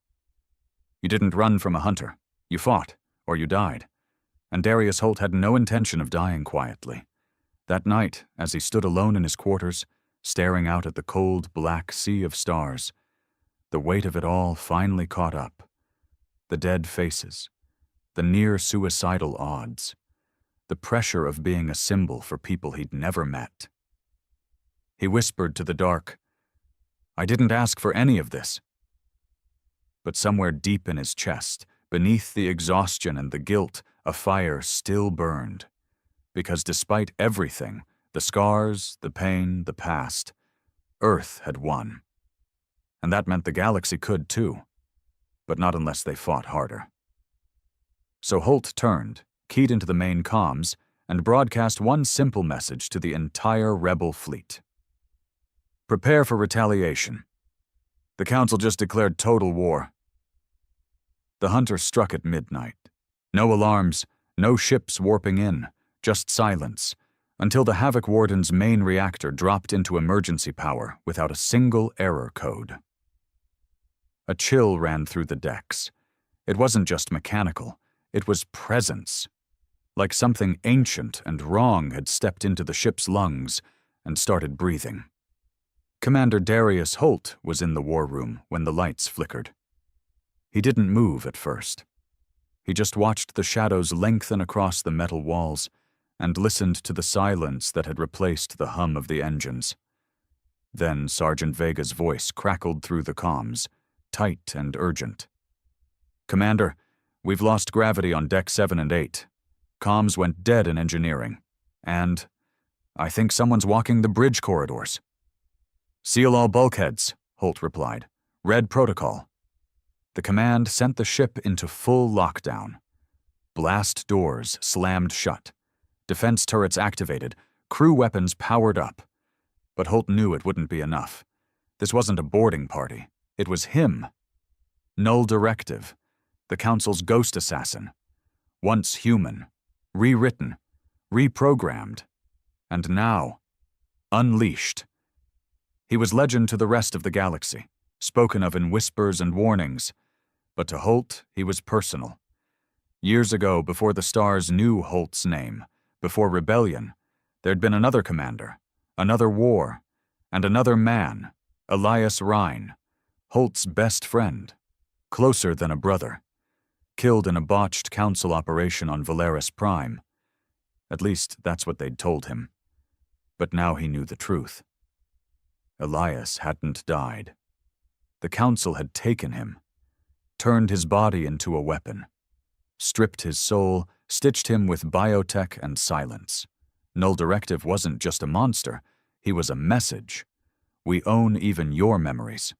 You didn't run from a hunter. You fought, or you died. And Darius Holt had no intention of dying quietly. That night, as he stood alone in his quarters, staring out at the cold, black sea of stars, the weight of it all finally caught up. The dead faces, the near-suicidal odds, the pressure of being a symbol for people he'd never met. He whispered to the dark, "I didn't ask for any of this." But somewhere deep in his chest, beneath the exhaustion and the guilt, a fire still burned. Because despite everything, the scars, the pain, the past, Earth had won. And that meant the galaxy could too, but not unless they fought harder. So Holt turned, keyed into the main comms, and broadcast one simple message to the entire Rebel fleet. Prepare for retaliation. The Council just declared total war. The hunter struck at midnight. No alarms, no ships warping in, just silence, until the Havoc Warden's main reactor dropped into emergency power without a single error code. A chill ran through the decks. It wasn't just mechanical, it was presence. Like something ancient and wrong had stepped into the ship's lungs and started breathing. Commander Darius Holt was in the war room when the lights flickered. He didn't move at first. He just watched the shadows lengthen across the metal walls and listened to the silence that had replaced the hum of the engines. Then Sergeant Vega's voice crackled through the comms, tight and urgent. "Commander, we've lost gravity on Deck 7 and 8. Comms went dead in engineering. And I think someone's walking the bridge corridors." "Seal all bulkheads," Holt replied. "Red protocol." The command sent the ship into full lockdown. Blast doors slammed shut. Defense turrets activated. Crew weapons powered up. But Holt knew it wouldn't be enough. This wasn't a boarding party. It was him. Null Directive, the Council's ghost assassin. Once human, rewritten, reprogrammed, and now unleashed. He was legend to the rest of the galaxy, spoken of in whispers and warnings, but to Holt he was personal. Years ago, before the stars knew Holt's name, before Rebellion, there'd been another commander, another war, and another man, Elias Rhine, Holt's best friend, closer than a brother, killed in a botched Council operation on Valeris Prime. At least that's what they'd told him. But now he knew the truth. Elias hadn't died. The Council had taken him, turned his body into a weapon, stripped his soul, stitched him with biotech and silence. Null Directive wasn't just a monster, he was a message. We own even your memories.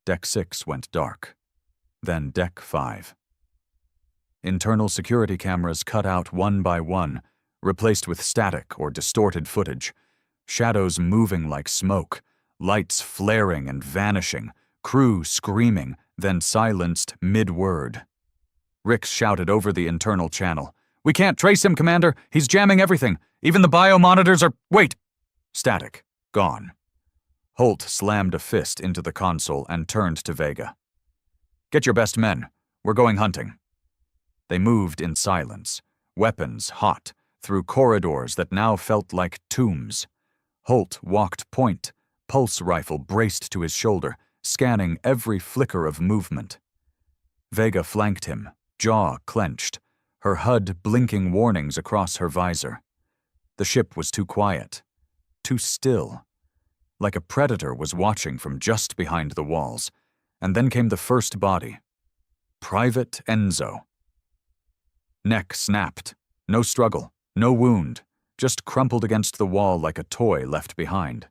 Deck 6 went dark. Then Deck 5. Internal security cameras cut out one by one, replaced with static or distorted footage, shadows moving like smoke, lights flaring and vanishing, crew screaming, then silenced mid-word. Rix shouted over the internal channel, "We can't trace him, Commander! He's jamming everything! Even the biomonitors are— Wait!" Static. Gone. Holt slammed a fist into the console and turned to Vega. "Get your best men. We're going hunting." They moved in silence, weapons hot, through corridors that now felt like tombs. Holt walked point, pulse rifle braced to his shoulder, scanning every flicker of movement. Vega flanked him, jaw clenched, her HUD blinking warnings across her visor. The ship was too quiet, too still, like a predator was watching from just behind the walls. And then came the first body. Private Enzo. Neck snapped. No struggle, no wound, just crumpled against the wall like a toy left behind.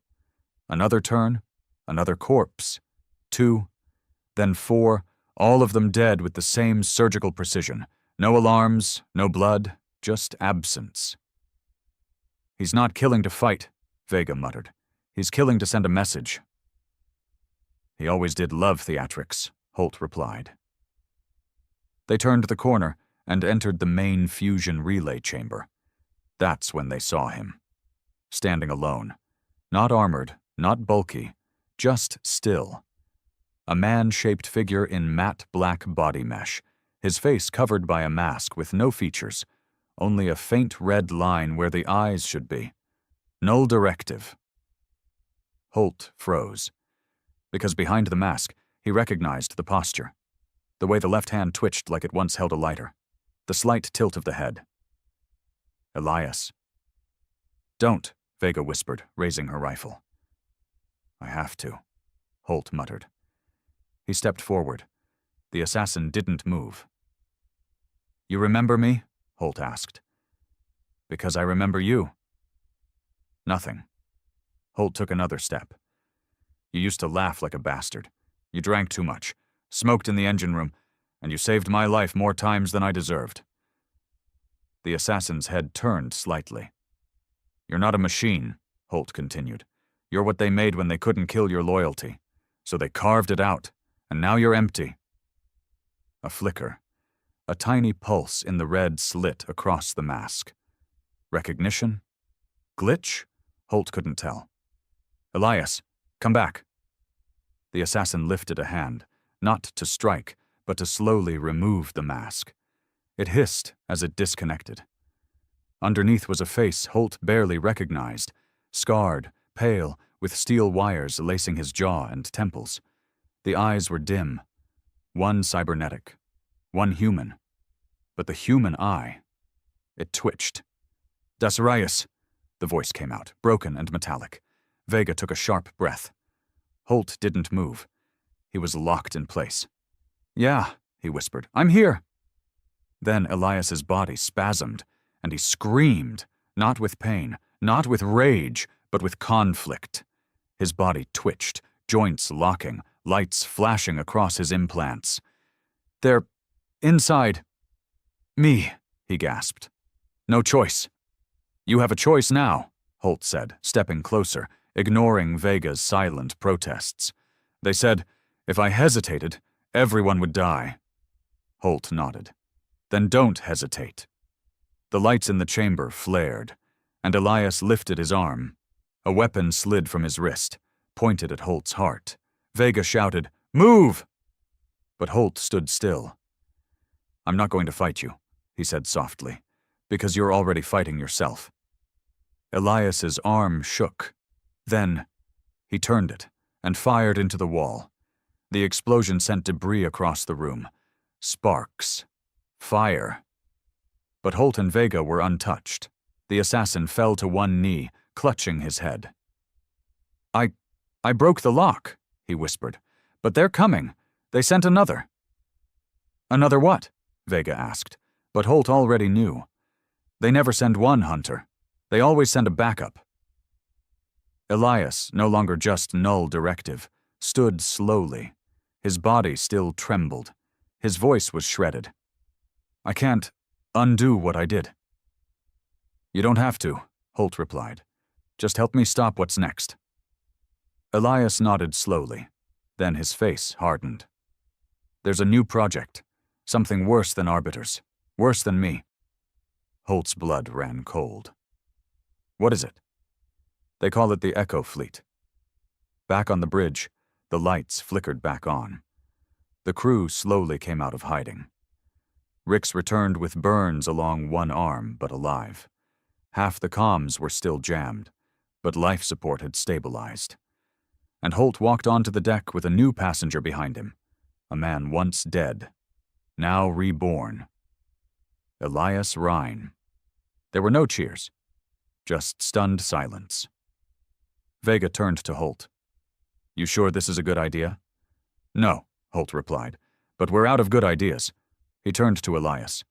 Another turn, another corpse. 2, then 4, all of them dead with the same surgical precision. No alarms, no blood, just absence. "He's not killing to fight," Vega muttered. "He's killing to send a message." "He always did love theatrics," Holt replied. They turned the corner and entered the main fusion relay chamber. That's when they saw him. Standing alone. Not armored, not bulky, just still. A man-shaped figure in matte black body mesh, his face covered by a mask with no features, only a faint red line where the eyes should be. Null directive. Holt froze. Because behind the mask, he recognized the posture. The way the left hand twitched like it once held a lighter. The slight tilt of the head. Elias. "Don't," Vega whispered, raising her rifle. "I have to," Holt muttered. He stepped forward. The assassin didn't move. "You remember me?" Holt asked. "Because I remember you." "Nothing." Holt took another step. "You used to laugh like a bastard. You drank too much, smoked in the engine room, and you saved my life more times than I deserved." The assassin's head turned slightly. "You're not a machine," Holt continued. "You're what they made when they couldn't kill your loyalty. So they carved it out, and now you're empty." A flicker. A tiny pulse in the red slit across the mask. Recognition? Glitch? Holt couldn't tell. "Elias, come back." The assassin lifted a hand, not to strike, but to slowly remove the mask. It hissed as it disconnected. Underneath was a face Holt barely recognized, scarred, pale, with steel wires lacing his jaw and temples. The eyes were dim. One cybernetic. One human. But the human eye, it twitched. "Dasarius," the voice came out, broken and metallic. Vega took a sharp breath. Holt didn't move. He was locked in place. "Yeah," he whispered, "I'm here." Then Elias's body spasmed, and he screamed, not with pain, not with rage, but with conflict. His body twitched, joints locking, lights flashing across his implants. "They're inside me," he gasped. "No choice." "You have a choice now," Holt said, stepping closer, ignoring Vega's silent protests. "They said, if I hesitated, everyone would die." Holt nodded. "Then don't hesitate." The lights in the chamber flared, and Elias lifted his arm. A weapon slid from his wrist, pointed at Holt's heart. Vega shouted, "Move!" But Holt stood still. "I'm not going to fight you," he said softly, "because you're already fighting yourself." Elias's arm shook. Then he turned it and fired into the wall. The explosion sent debris across the room. Sparks. Fire. But Holt and Vega were untouched. The assassin fell to one knee, clutching his head. I broke the lock," he whispered. "But they're coming. They sent another." "Another what?" Vega asked, but Holt already knew. "They never send one hunter. They always send a backup." Elias, no longer just null directive, stood slowly. His body still trembled. His voice was shredded. "I can't undo what I did." "You don't have to," Holt replied. "Just help me stop what's next." Elias nodded slowly. Then his face hardened. "There's a new project. Something worse than arbiters. Worse than me." Holt's blood ran cold. "What is it?" "They call it the Echo Fleet." Back on the bridge, the lights flickered back on. The crew slowly came out of hiding. Rix returned with burns along one arm, but alive. Half the comms were still jammed, but life support had stabilized. And Holt walked onto the deck with a new passenger behind him, a man once dead, now reborn. Elias Rhine. There were no cheers, just stunned silence. Vega turned to Holt. "You sure this is a good idea?" "No," Holt replied, "but we're out of good ideas." He turned to Elias.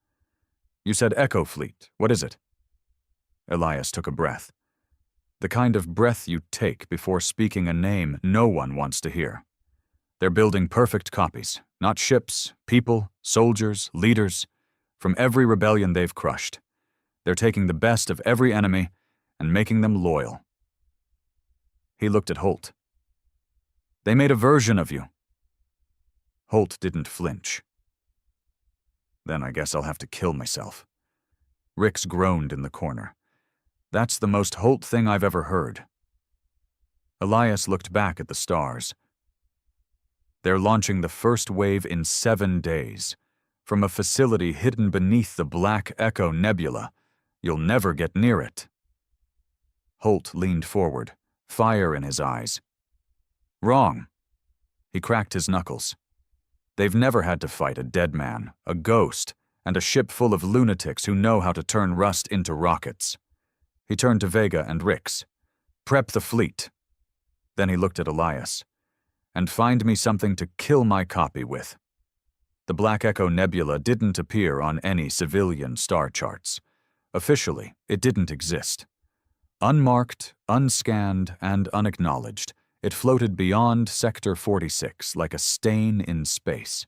"You said Echo Fleet. What is it?" Elias took a breath. The kind of breath you take before speaking a name no one wants to hear. They're building perfect copies, not ships, people, soldiers, leaders, from every rebellion they've crushed. They're taking the best of every enemy and making them loyal. He looked at Holt. They made a version of you. Holt didn't flinch. Then I guess I'll have to kill myself. Rix groaned in the corner. That's the most Holt thing I've ever heard. Elias looked back at the stars. They're launching the first wave in 7 days. From a facility hidden beneath the Black Echo Nebula. You'll never get near it. Holt leaned forward, fire in his eyes. Wrong. He cracked his knuckles. They've never had to fight a dead man, a ghost, and a ship full of lunatics who know how to turn rust into rockets. He turned to Vega and Rix. Prep the fleet. Then he looked at Elias. And find me something to kill my copy with. The Black Echo Nebula didn't appear on any civilian star charts. Officially, it didn't exist. Unmarked, unscanned, and unacknowledged, it floated beyond Sector 46 like a stain in space.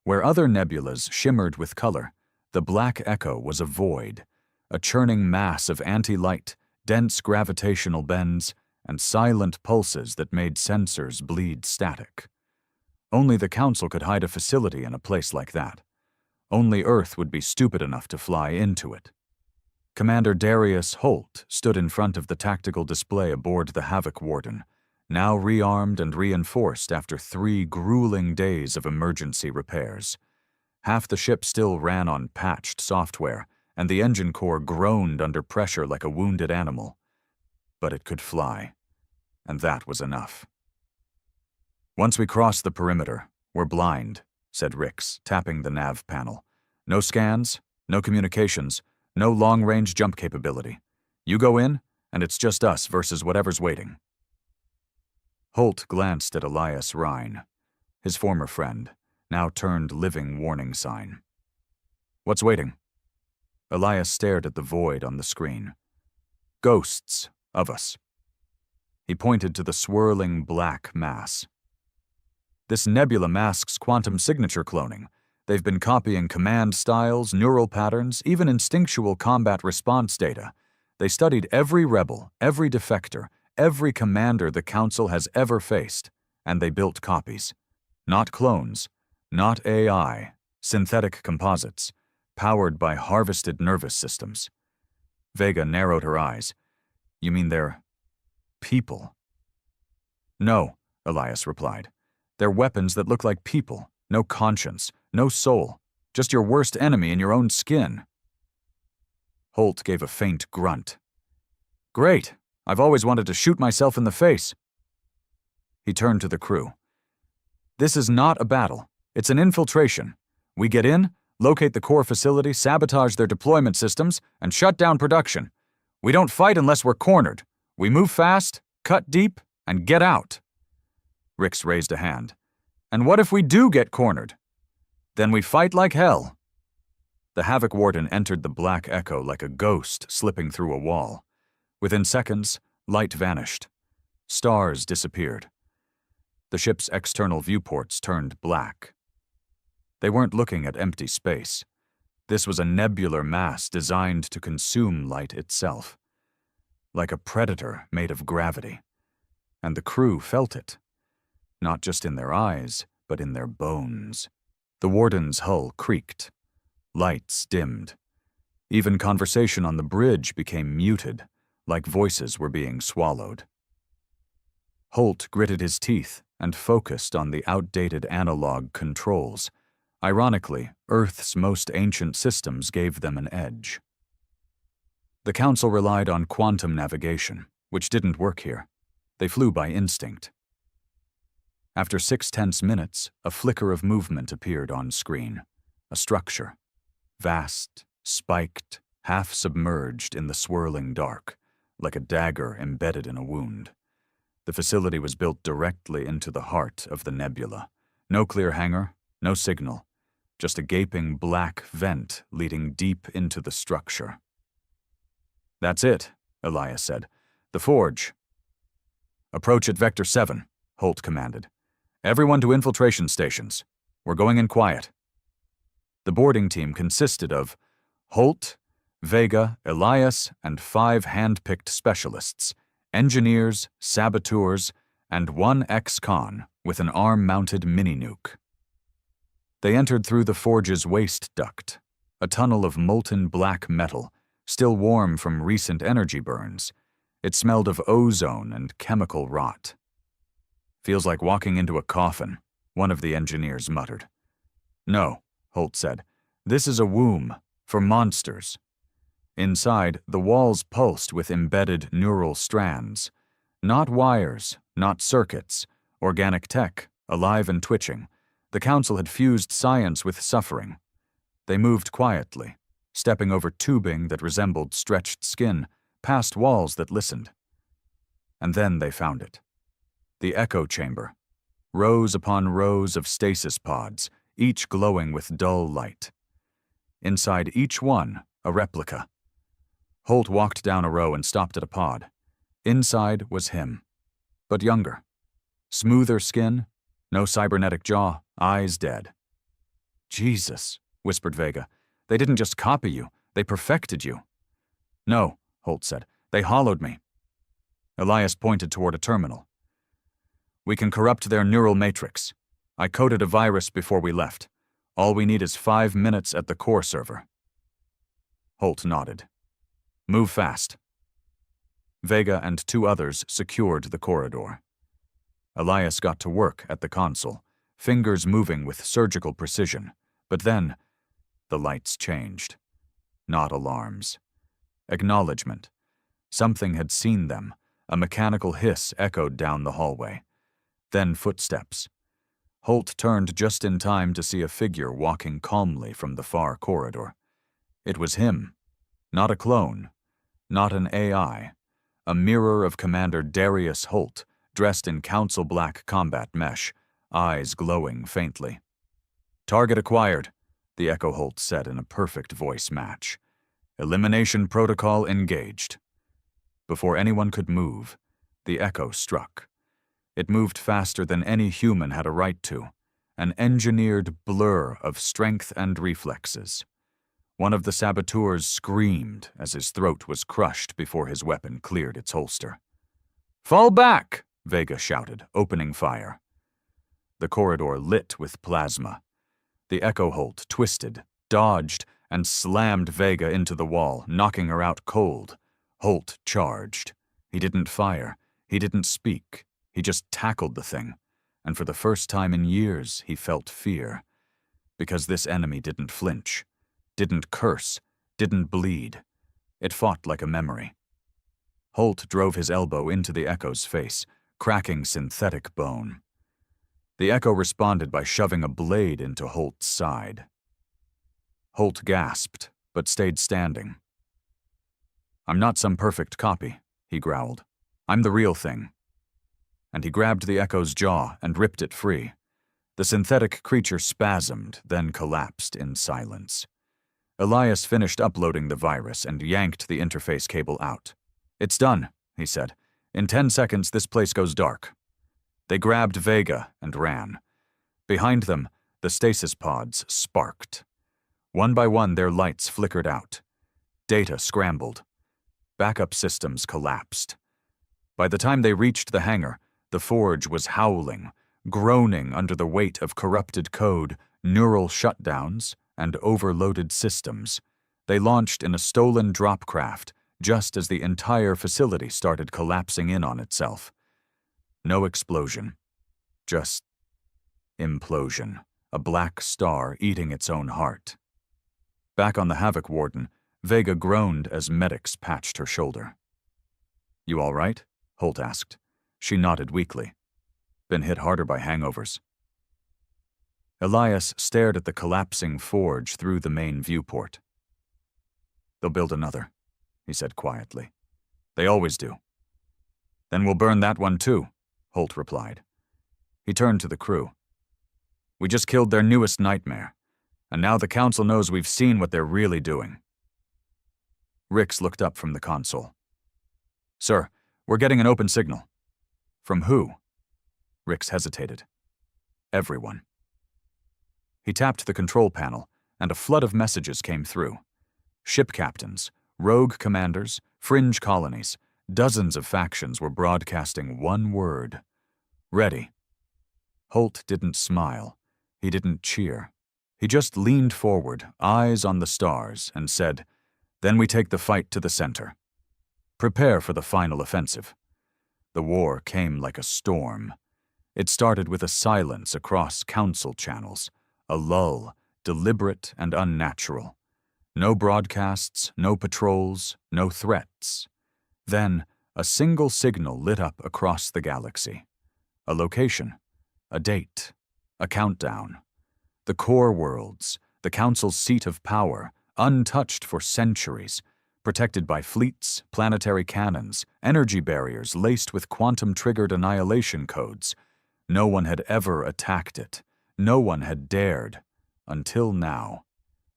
Where other nebulas shimmered with color, the Black Echo was a void, a churning mass of anti-light, dense gravitational bends, and silent pulses that made sensors bleed static. Only the Council could hide a facility in a place like that. Only Earth would be stupid enough to fly into it. Commander Darius Holt stood in front of the tactical display aboard the Havoc Warden, now rearmed and reinforced after 3 grueling days of emergency repairs. Half the ship still ran on patched software, and the engine core groaned under pressure like a wounded animal. But it could fly, and that was enough. Once we cross the perimeter, we're blind, said Rix, tapping the nav panel. No scans, no communications, no long-range jump capability. You go in, and it's just us versus whatever's waiting. Holt glanced at Elias Rhine, his former friend, now turned living warning sign. What's waiting? Elias stared at the void on the screen. Ghosts of us. He pointed to the swirling black mass. This nebula masks quantum signature cloning. They've been copying command styles, neural patterns, even instinctual combat response data. They studied every rebel, every defector, every commander the Council has ever faced, and they built copies. Not clones, not AI, synthetic composites, powered by harvested nervous systems. Vega narrowed her eyes. You mean they're people? No, Elias replied. They're weapons that look like people, no conscience, no soul, just your worst enemy in your own skin. Holt gave a faint grunt. Great, I've always wanted to shoot myself in the face. He turned to the crew. This is not a battle, it's an infiltration. We get in, locate the core facility, sabotage their deployment systems, and shut down production. We don't fight unless we're cornered. We move fast, cut deep, and get out. Rix raised a hand. And what if we do get cornered? Then we fight like hell. The Havoc Warden entered the Black Echo like a ghost slipping through a wall. Within seconds, light vanished. Stars disappeared. The ship's external viewports turned black. They weren't looking at empty space. This was a nebular mass designed to consume light itself. Like a predator made of gravity. And the crew felt it. Not just in their eyes, but in their bones. The Warden's hull creaked. Lights dimmed. Even conversation on the bridge became muted, like voices were being swallowed. Holt gritted his teeth and focused on the outdated analog controls. Ironically, Earth's most ancient systems gave them an edge. The Council relied on quantum navigation, which didn't work here. They flew by instinct. After 6 tense minutes, a flicker of movement appeared on screen. A structure. Vast, spiked, half-submerged in the swirling dark, like a dagger embedded in a wound. The facility was built directly into the heart of the nebula. No clear hangar, no signal. Just a gaping black vent leading deep into the structure. That's it, Elias said. The forge. Approach at Vector 7, Holt commanded. Everyone to infiltration stations. We're going in quiet. The boarding team consisted of Holt, Vega, Elias, and 5 hand-picked specialists, engineers, saboteurs, and 1 ex-con with an arm-mounted mini-nuke. They entered through the forge's waste duct, a tunnel of molten black metal, still warm from recent energy burns. It smelled of ozone and chemical rot. "Feels like walking into a coffin," one of the engineers muttered. "No," Holt said. "This is a womb, for monsters." Inside, the walls pulsed with embedded neural strands. Not wires, not circuits, organic tech, alive and twitching. The Council had fused science with suffering. They moved quietly, stepping over tubing that resembled stretched skin, past walls that listened. And then they found it. The echo chamber. Rows upon rows of stasis pods, each glowing with dull light. Inside each one, a replica. Holt walked down a row and stopped at a pod. Inside was him, but younger. Smoother skin, no cybernetic jaw, eyes dead. "Jesus," whispered Vega. "They didn't just copy you, they perfected you." "No," Holt said. "They hollowed me." Elias pointed toward a terminal. "We can corrupt their neural matrix. I coded a virus before we left. All we need is 5 minutes at the core server." Holt nodded. "Move fast." Vega and 2 others secured the corridor. Elias got to work at the console, fingers moving with surgical precision. But then, the lights changed. Not alarms. Acknowledgement. Something had seen them. A mechanical hiss echoed down the hallway. Then footsteps. Holt turned just in time to see a figure walking calmly from the far corridor. It was him. Not a clone. Not an AI. A mirror of Commander Darius Holt, dressed in Council black combat mesh, eyes glowing faintly. "Target acquired," the Echo Holt said in a perfect voice match. "Elimination protocol engaged." Before anyone could move, the Echo struck. It moved faster than any human had a right to, an engineered blur of strength and reflexes. One of the saboteurs screamed as his throat was crushed before his weapon cleared its holster. "Fall back!" Vega shouted, opening fire. The corridor lit with plasma. The Echo Holt twisted, dodged, and slammed Vega into the wall, knocking her out cold. Holt charged. He didn't fire. He didn't speak. He just tackled the thing. And for the first time in years, he felt fear. Because this enemy didn't flinch. Didn't curse, didn't bleed. It fought like a memory. Holt drove his elbow into the Echo's face, cracking synthetic bone. The Echo responded by shoving a blade into Holt's side. Holt gasped, but stayed standing. "I'm not some perfect copy," he growled. "I'm the real thing." And he grabbed the Echo's jaw and ripped it free. The synthetic creature spasmed, then collapsed in silence. Elias finished uploading the virus and yanked the interface cable out. "It's done," he said. "In 10 seconds, this place goes dark." They grabbed Vega and ran. Behind them, the stasis pods sparked. One by one, their lights flickered out. Data scrambled. Backup systems collapsed. By the time they reached the hangar, the forge was howling, groaning under the weight of corrupted code, neural shutdowns, and overloaded systems. They launched in a stolen drop craft just as the entire facility started collapsing in on itself. No explosion. Just implosion. A black star eating its own heart. Back on the Havoc Warden, Vega groaned as medics patched her shoulder. "You all right?" Holt asked. She nodded weakly. "Been hit harder by hangovers." Elias stared at the collapsing forge through the main viewport. "They'll build another," he said quietly. "They always do." "Then we'll burn that one too," Holt replied. He turned to the crew. "We just killed their newest nightmare, and now the Council knows we've seen what they're really doing." Rix looked up from the console. "Sir, we're getting an open signal." "From who?" Rix hesitated. "Everyone." He tapped the control panel, and a flood of messages came through. Ship captains, rogue commanders, fringe colonies, dozens of factions were broadcasting one word: ready. Holt didn't smile. He didn't cheer. He just leaned forward, eyes on the stars, and said, "Then we take the fight to the center. Prepare for the final offensive." The war came like a storm. It started with a silence across council channels, a lull, deliberate and unnatural. No broadcasts, no patrols, no threats. Then, a single signal lit up across the galaxy. A location, a date, a countdown. The core worlds, the Council's seat of power, untouched for centuries, protected by fleets, planetary cannons, energy barriers laced with quantum-triggered annihilation codes. No one had ever attacked it. No one had dared. Until now.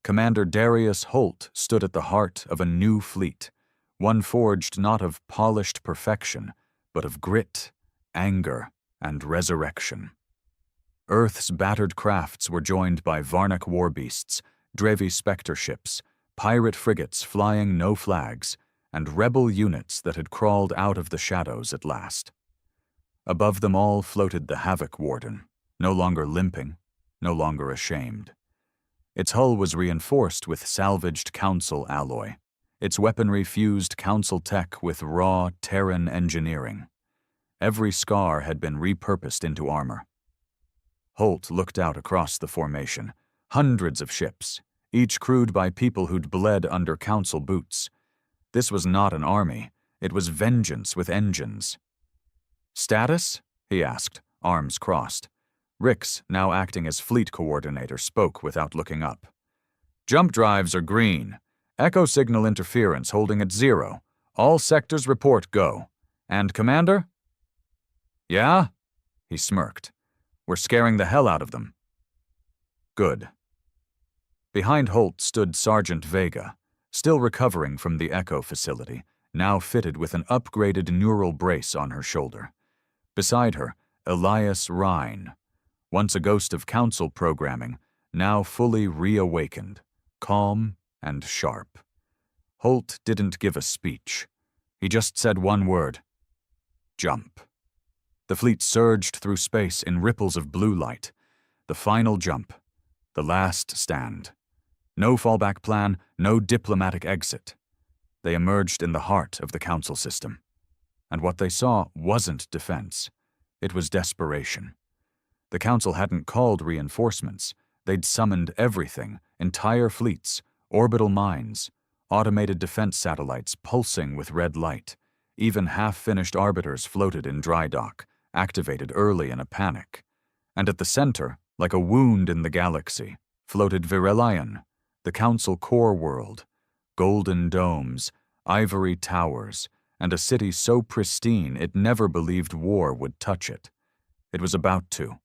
Commander Darius Holt stood at the heart of a new fleet, one forged not of polished perfection, but of grit, anger, and resurrection. Earth's battered crafts were joined by Varnak warbeasts, Drevi specter ships, pirate frigates flying no flags, and rebel units that had crawled out of the shadows at last. Above them all floated the Havoc Warden, no longer limping, no longer ashamed. Its hull was reinforced with salvaged Council alloy. Its weaponry fused Council tech with raw Terran engineering. Every scar had been repurposed into armor. Holt looked out across the formation. Hundreds of ships, each crewed by people who'd bled under Council boots. This was not an army. It was vengeance with engines. "Status?" he asked, arms crossed. Rix, now acting as fleet coordinator, spoke without looking up. "Jump drives are green. Echo signal interference holding at 0. All sectors report go. And Commander?" "Yeah?" He smirked. "We're scaring the hell out of them." "Good." Behind Holt stood Sergeant Vega, still recovering from the Echo facility, now fitted with an upgraded neural brace on her shoulder. Beside her, Elias Rhine, once a ghost of Council programming, now fully reawakened, calm and sharp. Holt didn't give a speech. He just said one word: jump. The fleet surged through space in ripples of blue light. The final jump. The last stand. No fallback plan, no diplomatic exit. They emerged in the heart of the Council system. And what they saw wasn't defense. It was desperation. The Council hadn't called reinforcements. They'd summoned everything, entire fleets, orbital mines, automated defense satellites pulsing with red light. Even half-finished arbiters floated in dry dock, activated early in a panic. And at the center, like a wound in the galaxy, floated Virelion, the Council core world, golden domes, ivory towers, and a city so pristine it never believed war would touch it. It was about to.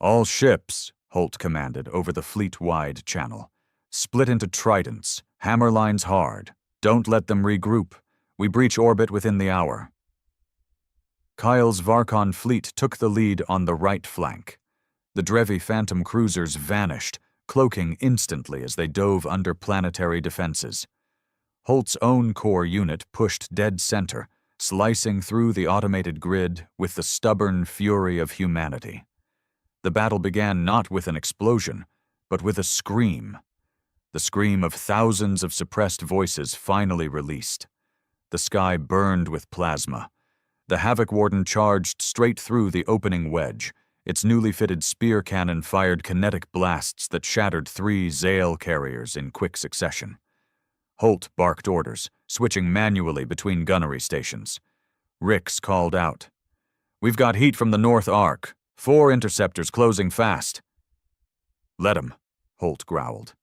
"All ships," Holt commanded over the fleet-wide channel. "Split into tridents, hammer lines hard. Don't let them regroup. We breach orbit within the hour." Kyle's Varkon fleet took the lead on the right flank. The Drevi Phantom cruisers vanished, cloaking instantly as they dove under planetary defenses. Holt's own core unit pushed dead center, slicing through the automated grid with the stubborn fury of humanity. The battle began not with an explosion, but with a scream. The scream of thousands of suppressed voices finally released. The sky burned with plasma. The Havoc Warden charged straight through the opening wedge. Its newly fitted spear cannon fired kinetic blasts that shattered 3 Zale carriers in quick succession. Holt barked orders, switching manually between gunnery stations. Rix called out, "We've got heat from the North Arc. 4 interceptors closing fast." "Let 'em," Holt growled.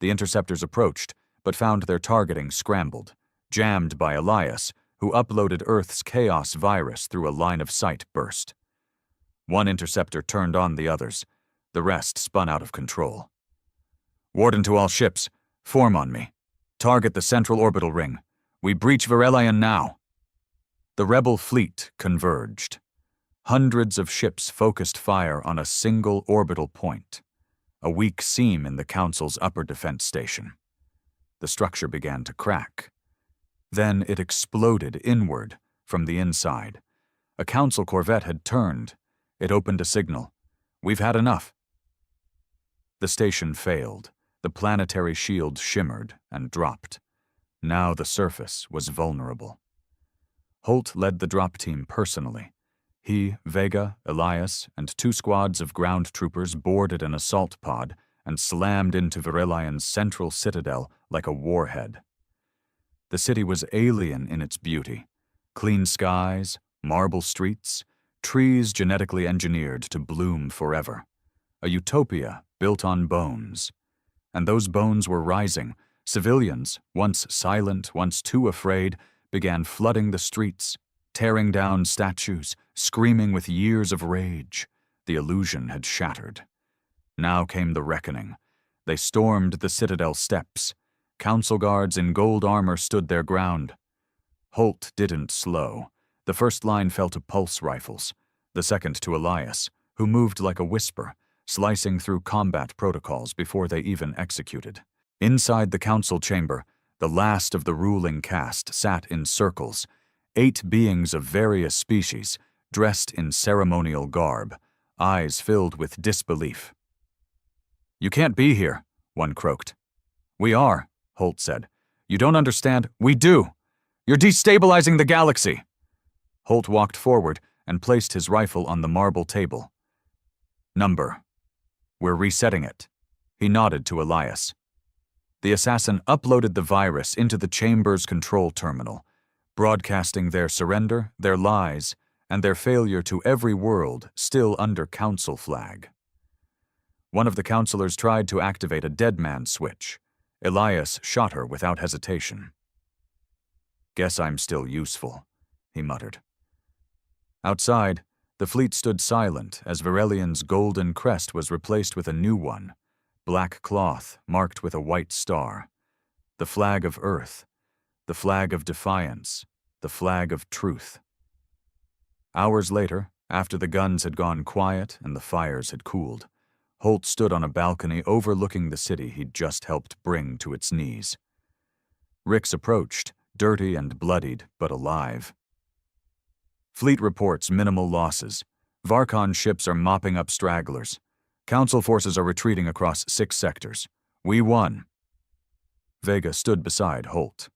The interceptors approached, but found their targeting scrambled, jammed by Elias, who uploaded Earth's chaos virus through a line-of-sight burst. One interceptor turned on the others. The rest spun out of control. "Warden to all ships, form on me. Target the central orbital ring. We breach Virelion now." The rebel fleet converged. Hundreds of ships focused fire on a single orbital point, a weak seam in the Council's upper defense station. The structure began to crack. Then it exploded inward from the inside. A council corvette had turned. It opened a signal. "We've had enough." The station failed. The planetary shield shimmered and dropped. Now the surface was vulnerable. Holt led the drop team personally. He, Vega, Elias, and 2 squads of ground troopers boarded an assault pod and slammed into Virelian's central citadel like a warhead. The city was alien in its beauty. Clean skies, marble streets, trees genetically engineered to bloom forever. A utopia built on bones. And those bones were rising. Civilians, once silent, once too afraid, began flooding the streets, tearing down statues, screaming with years of rage. The illusion had shattered. Now came the reckoning. They stormed the citadel steps. Council guards in gold armor stood their ground. Holt didn't slow. The first line fell to pulse rifles, the second to Elias, who moved like a whisper, slicing through combat protocols before they even executed. Inside the council chamber, the last of the ruling caste sat in circles, 8 beings of various species, dressed in ceremonial garb, eyes filled with disbelief. "You can't be here," one croaked. "We are," Holt said. "You don't understand. We do. You're destabilizing the galaxy." Holt walked forward and placed his rifle on the marble table. "Number. We're resetting it." He nodded to Elias. The assassin uploaded the virus into the chamber's control terminal, broadcasting their surrender, their lies, and their failure to every world still under council flag. One of the counselors tried to activate a dead man switch. Elias shot her without hesitation. "Guess I'm still useful," he muttered. Outside, the fleet stood silent as Virelian's golden crest was replaced with a new one, black cloth marked with a white star. The flag of Earth, the flag of defiance, the flag of truth. Hours later, after the guns had gone quiet and the fires had cooled, Holt stood on a balcony overlooking the city he'd just helped bring to its knees. Rix approached, dirty and bloodied, but alive. "Fleet reports minimal losses. Varkon ships are mopping up stragglers. Council forces are retreating across 6 sectors. We won." Vega stood beside Holt.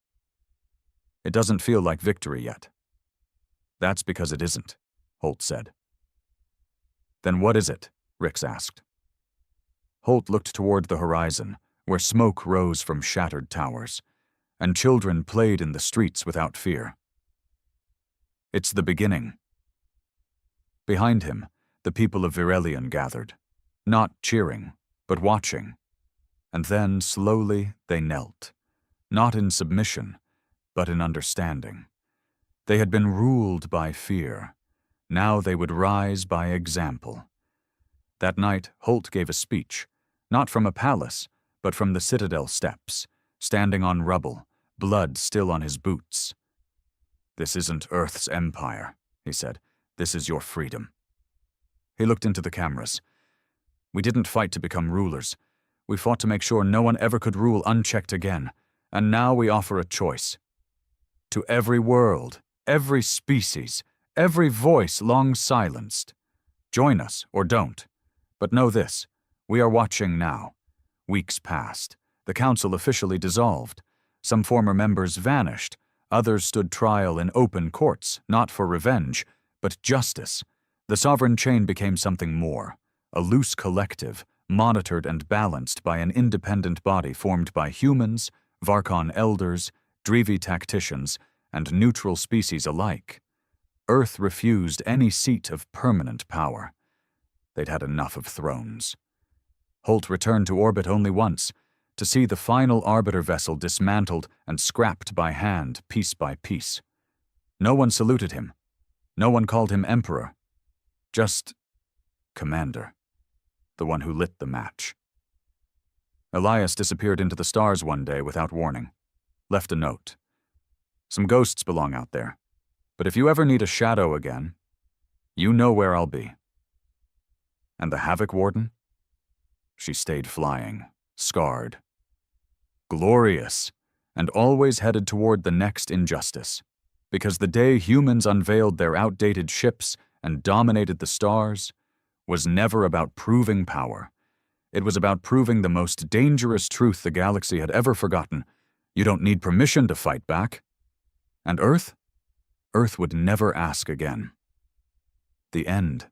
"It doesn't feel like victory yet." "That's because it isn't," Holt said. "Then what is it?" Rix asked. Holt looked toward the horizon, where smoke rose from shattered towers, and children played in the streets without fear. "It's the beginning." Behind him, the people of Virelian gathered, not cheering, but watching. And then, slowly, they knelt, not in submission, but in understanding. They had been ruled by fear. Now they would rise by example. That night, Holt gave a speech, not from a palace, but from the citadel steps, standing on rubble, blood still on his boots. "This isn't Earth's empire," he said. "This is your freedom." He looked into the cameras. "We didn't fight to become rulers. We fought to make sure no one ever could rule unchecked again. And now we offer a choice. To every world, every species, every voice long silenced. Join us or don't. But know this, we are watching now. Weeks passed. The council officially dissolved. Some former members vanished. Others stood trial in open courts, not for revenge, but justice. The sovereign chain became something more, a loose collective, monitored and balanced by an independent body formed by humans, Varkon elders, Drivi tacticians, and neutral species alike. Earth refused any seat of permanent power. They'd had enough of thrones. Holt returned to orbit only once, to see the final arbiter vessel dismantled and scrapped by hand, piece by piece. No one saluted him. No one called him emperor. Just commander, the one who lit the match. Elias disappeared into the stars one day without warning. Left a note. "Some ghosts belong out there, but if you ever need a shadow again, you know where I'll be." And the Havoc Warden? She stayed flying, scarred. glorious, and always headed toward the next injustice. Because the day humans unveiled their outdated ships and dominated the stars was never about proving power. It was about proving the most dangerous truth the galaxy had ever forgotten. You don't need permission to fight back. And Earth? Earth would never ask again. The end.